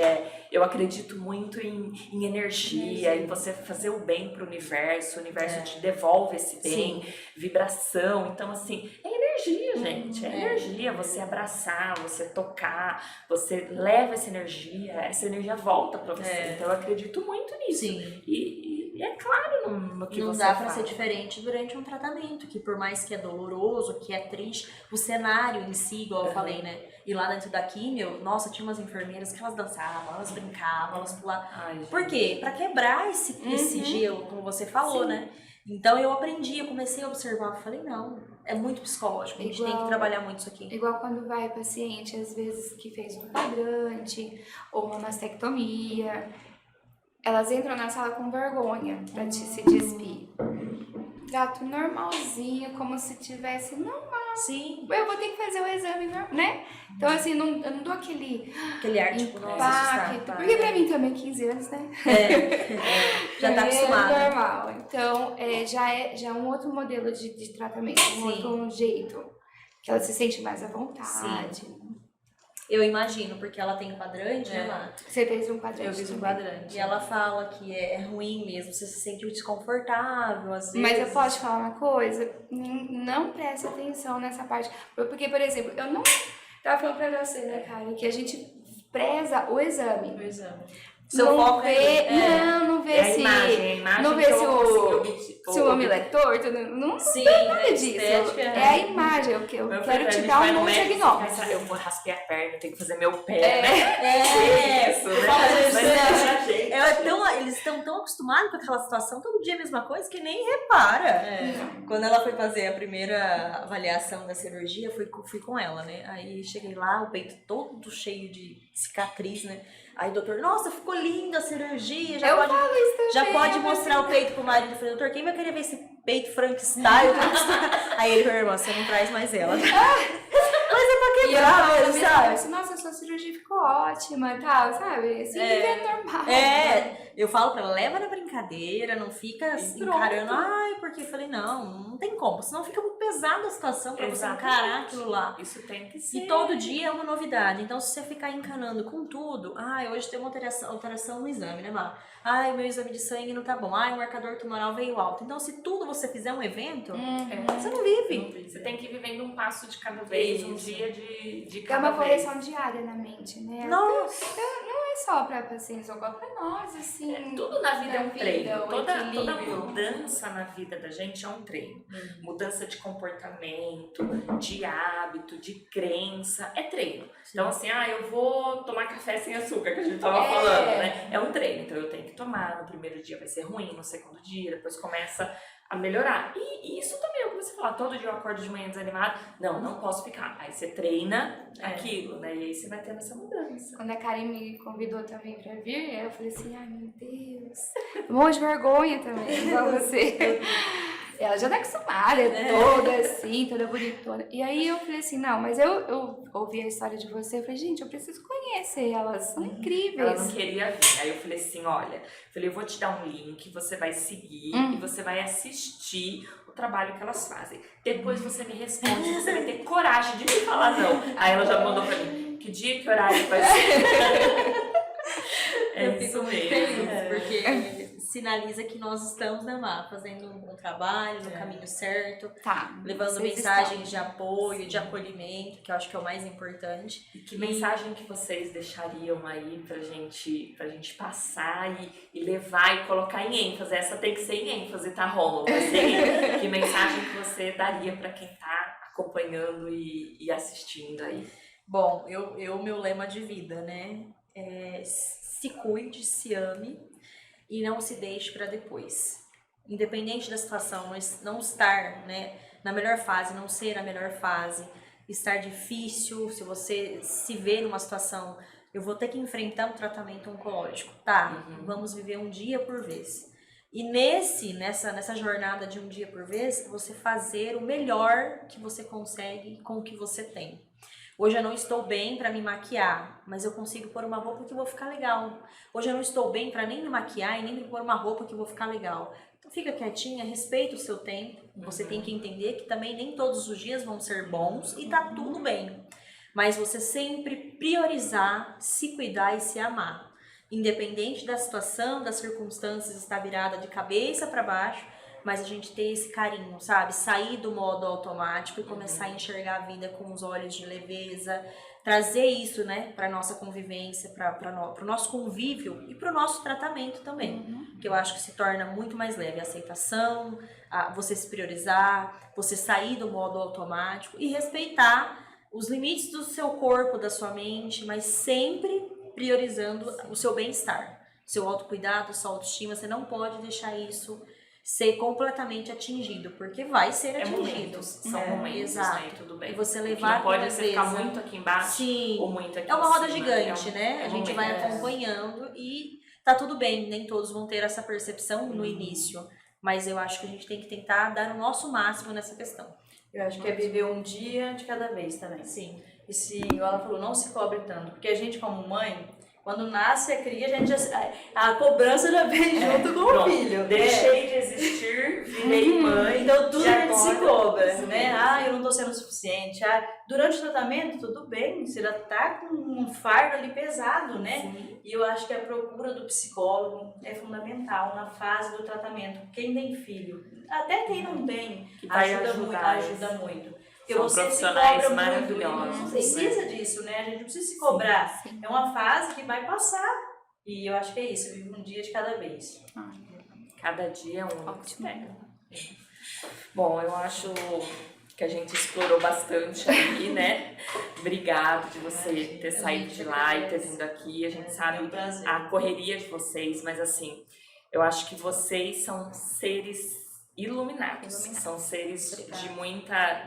eu acredito muito em energia, em você fazer o bem pro universo, o universo te devolve esse bem, vibração. Então, assim, é energia, gente. É energia. Você abraçar, você tocar, você leva essa energia volta pra você. Então, eu acredito muito nisso. Sim. E é claro no que Não você dá pra fala. ser diferente durante um tratamento, que por mais que é doloroso, que é triste, o cenário em si, igual eu falei, né? E lá dentro da químio, nossa, tinha umas enfermeiras que elas dançavam, elas brincavam, elas pulavam. Ai, Por quê? Pra quebrar esse gelo, como você falou, né? Então eu aprendi, eu comecei a observar, eu falei, não, é muito psicológico, a gente tem que trabalhar muito isso aqui. Igual quando vai paciente, às vezes, que fez um quadrante ou uma mastectomia, elas entram na sala com vergonha pra se despir. Trato normalzinho, como se tivesse normal. Sim. Eu vou ter que fazer o exame, né? Então, assim, eu não dou aquele Aquele ar, tipo, nossa, impacto. assustar. Porque pra mim também, 15 anos, né? Já tá Pra mim acostumado. É normal. Então, já é um outro modelo de tratamento, um outro jeito. Que ela se sente mais à vontade. Eu imagino, porque ela tem um quadrante, né, lá? Você fez um quadrante. Eu fiz um também. quadrante. E ela fala que é ruim mesmo, você se sente desconfortável, às vezes. Mas eu posso te falar uma coisa? Não preste atenção nessa parte. Porque, por exemplo, eu não... Tava falando pra você, né, cara? Que a gente preza o exame. O exame. Seu não foco vê, é... não vê É a se... imagem não vê que eu se vou conseguir se o mamilo é torto, não Sim, nada é disso. estética. É a imagem, eu quero te dar um diagnóstico. Eu vou raspar a perna, eu tenho que fazer meu pé, né? Isso, né? Mas eles estão tão acostumados com aquela situação, todo dia a mesma coisa, que nem repara. Quando ela foi fazer a primeira avaliação da cirurgia, fui com ela, né? Aí cheguei lá, o peito todo cheio de cicatriz, né? Aí o doutor, nossa, ficou linda a cirurgia, já pode mostrar o peito pro marido. Eu falei, doutor, quem vai querer ver esse peito Frankenstein? Aí ele falou, irmã, você não traz mais ela. Mas é pra quebrar mesmo, sabe? Assim, nossa, sua cirurgia ficou ótima e tal, sabe? Assim, é normal. Eu falo pra ela, leva na brincadeira, não fica encarando, porque eu falei, não tem como, senão fica muito pesada a situação pra você encarar aquilo lá. Isso tem que ser. E todo dia é uma novidade, então se você ficar encanando com tudo, hoje tem uma alteração no exame, né, Má? O meu exame de sangue não tá bom, o marcador tumoral veio alto. Então se tudo você fizer um evento, você não vive. Você tem que ir vivendo um passo de cada vez, um dia de É cada uma vez. correção diária na mente, né? Nossa! Não é só pra pacientes, igual pra nós, assim. Tudo na vida é um treino. um Toda equilíbrio. mudança na vida da gente é um treino. Mudança de comportamento, de hábito, de crença, é treino. Então, assim, eu vou tomar café sem açúcar, que a gente tava falando, né? É um treino. Então, eu tenho que tomar. No primeiro dia vai ser ruim, no segundo dia, depois começa a melhorar. E isso também é o que você fala. Todo dia eu acordo de manhã desanimado. Não posso ficar. Aí você treina aquilo, né? E aí você vai tendo essa mudança. Quando a Karen me convidou também pra vir, eu falei assim, ai meu Deus, um monte de vergonha também, igual você. Ela já tá acostumada, toda assim, toda bonitona. E aí eu falei assim, não, mas eu ouvi a história de você, eu falei, gente, eu preciso conhecer, elas são incríveis. Ela não queria vir. Aí eu falei assim, olha, eu vou te dar um link, você vai seguir e você vai assistir o trabalho que elas fazem. Depois você me responde, você vai ter coragem de me falar não. Aí ela já mandou pra mim, que dia, que horário vai ser? Eu fico muito feliz, porque sinaliza que nós estamos, né, Má, fazendo um bom trabalho, no caminho certo, Tá. levando vocês mensagens estão. de apoio, de acolhimento, que eu acho que é o mais importante. E que mensagem que vocês deixariam aí pra gente passar e levar e colocar em ênfase? Essa tem que ser em ênfase, tá, Rômulo? Que mensagem que você daria pra quem tá acompanhando e assistindo aí? Bom, meu lema de vida, né, se cuide, se ame e não se deixe para depois. Independente da situação, não estar, né, na melhor fase, não ser a melhor fase, estar difícil, se você se vê numa situação, eu vou ter que enfrentar um tratamento oncológico, tá? Vamos viver um dia por vez. E nessa jornada de um dia por vez, você fazer o melhor que você consegue com o que você tem. Hoje eu não estou bem para me maquiar, mas eu consigo pôr uma roupa que eu vou ficar legal. Hoje eu não estou bem para nem me maquiar e nem me pôr uma roupa que eu vou ficar legal. Então fica quietinha, respeita o seu tempo. Você tem que entender que também nem todos os dias vão ser bons e tá tudo bem. Mas você sempre priorizar, se cuidar e se amar. Independente da situação, das circunstâncias, estar virada de cabeça para baixo, mas a gente ter esse carinho, sabe? Sair do modo automático e começar a enxergar a vida com os olhos de leveza, trazer isso, né, para nossa convivência, para o nosso convívio e para o nosso tratamento também, que eu acho que se torna muito mais leve. A aceitação, você se priorizar, você sair do modo automático e respeitar os limites do seu corpo, da sua mente, mas sempre priorizando o seu bem-estar, seu autocuidado, sua autoestima. Você não pode deixar isso ser completamente atingido, porque vai ser atingido. São momentos, exato. né? Tudo bem. E você levar não pode com você ficar leveza. muito aqui embaixo Sim. ou muito aqui É uma em roda cima. gigante, né? A gente vai momento. acompanhando e tá tudo bem, nem todos vão ter essa percepção no início, mas eu acho que a gente tem que tentar dar o nosso máximo nessa questão. Eu acho que é viver um dia de cada vez também. Sim. E se, igual ela falou, não se cobre tanto. Porque a gente, como mãe, quando nasce a cria, a gente a cobrança já vem junto com o filho. Deixei de existir, virei mãe. Então tudo a gente se cobra, Sim. né? Eu não tô sendo o suficiente. Durante o tratamento, tudo bem, você já tá com um fardo ali pesado, né? Sim. E eu acho que a procura do psicólogo é fundamental na fase do tratamento. Quem tem filho, até quem não tem, Que vai ajuda ajudar muito. Porque São você se profissionais cobra maravilhosos, muito, não precisa disso, né? A gente não precisa se cobrar. Sim. É uma fase que vai passar. E eu acho que é isso, vive um dia de cada vez. Cada dia é um. Ótimo. Bom, eu acho que a gente explorou bastante aí, né? Obrigado de você ter saído de lá e ter vindo aqui. A gente sabe a correria de vocês, mas assim, eu acho que vocês são seres iluminados. São seres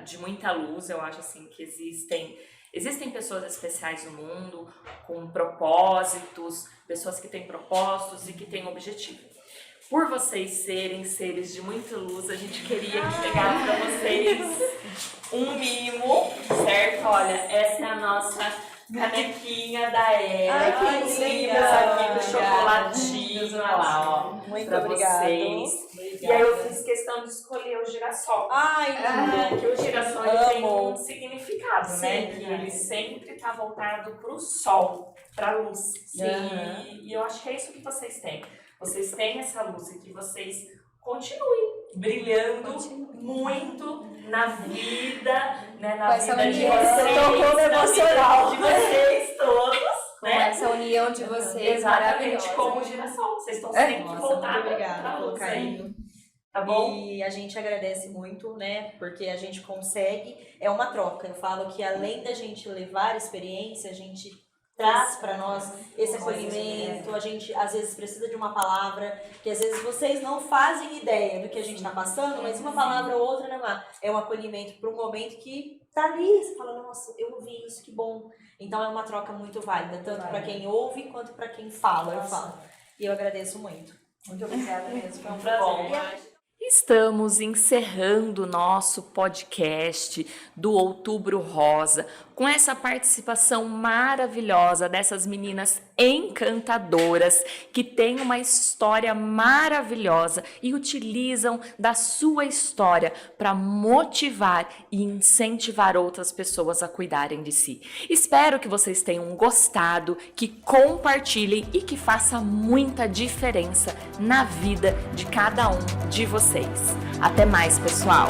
de muita luz. Eu acho assim que existem pessoas especiais no mundo, com propósitos, pessoas que têm propósitos e que têm objetivo. Por vocês serem seres de muita luz, a gente queria pegar para vocês um mimo, certo? Olha, essa é a nossa canequinha da Era. Ai, que Os legal. mimos aqui do chocolatinho, olha lá, ó. Muito pra obrigada. vocês. E aí eu fiz questão de escolher o girassol. Ai, Que o girassol ele tem Amo. um significado, né? Sim. Que ele sempre está voltado para o sol, para a luz. E eu acho que é isso que vocês têm. Vocês têm essa luz e que vocês continuem brilhando muito na vida, né? Na Com essa vida de união. vocês, Tocou na emocional. vida de vocês todos, Com né? essa união de vocês Exatamente maravilhosa. como o girassol. Vocês estão sempre Nossa, voltados muito obrigada para a pelo luz, carinho. tá bom? E a gente agradece muito, né? Porque a gente consegue, é uma troca. Eu falo que além da gente levar experiência, a gente traz para nós esse acolhimento. A gente às vezes precisa de uma palavra que às vezes vocês não fazem ideia do que a gente está passando, mas uma palavra ou outra, né, é um acolhimento para um momento que tá ali. Você fala, nossa, eu ouvi isso, que bom. Então é uma troca muito válida, tanto para quem ouve quanto para quem fala. Eu falo. E eu agradeço muito. Muito obrigada mesmo, foi um Bom, prazer. estamos encerrando o nosso podcast do Outubro Rosa com essa participação maravilhosa dessas meninas encantadoras que têm uma história maravilhosa e utilizam da sua história para motivar e incentivar outras pessoas a cuidarem de si. Espero que vocês tenham gostado, que compartilhem e que faça muita diferença na vida de cada um de vocês. Até mais, pessoal!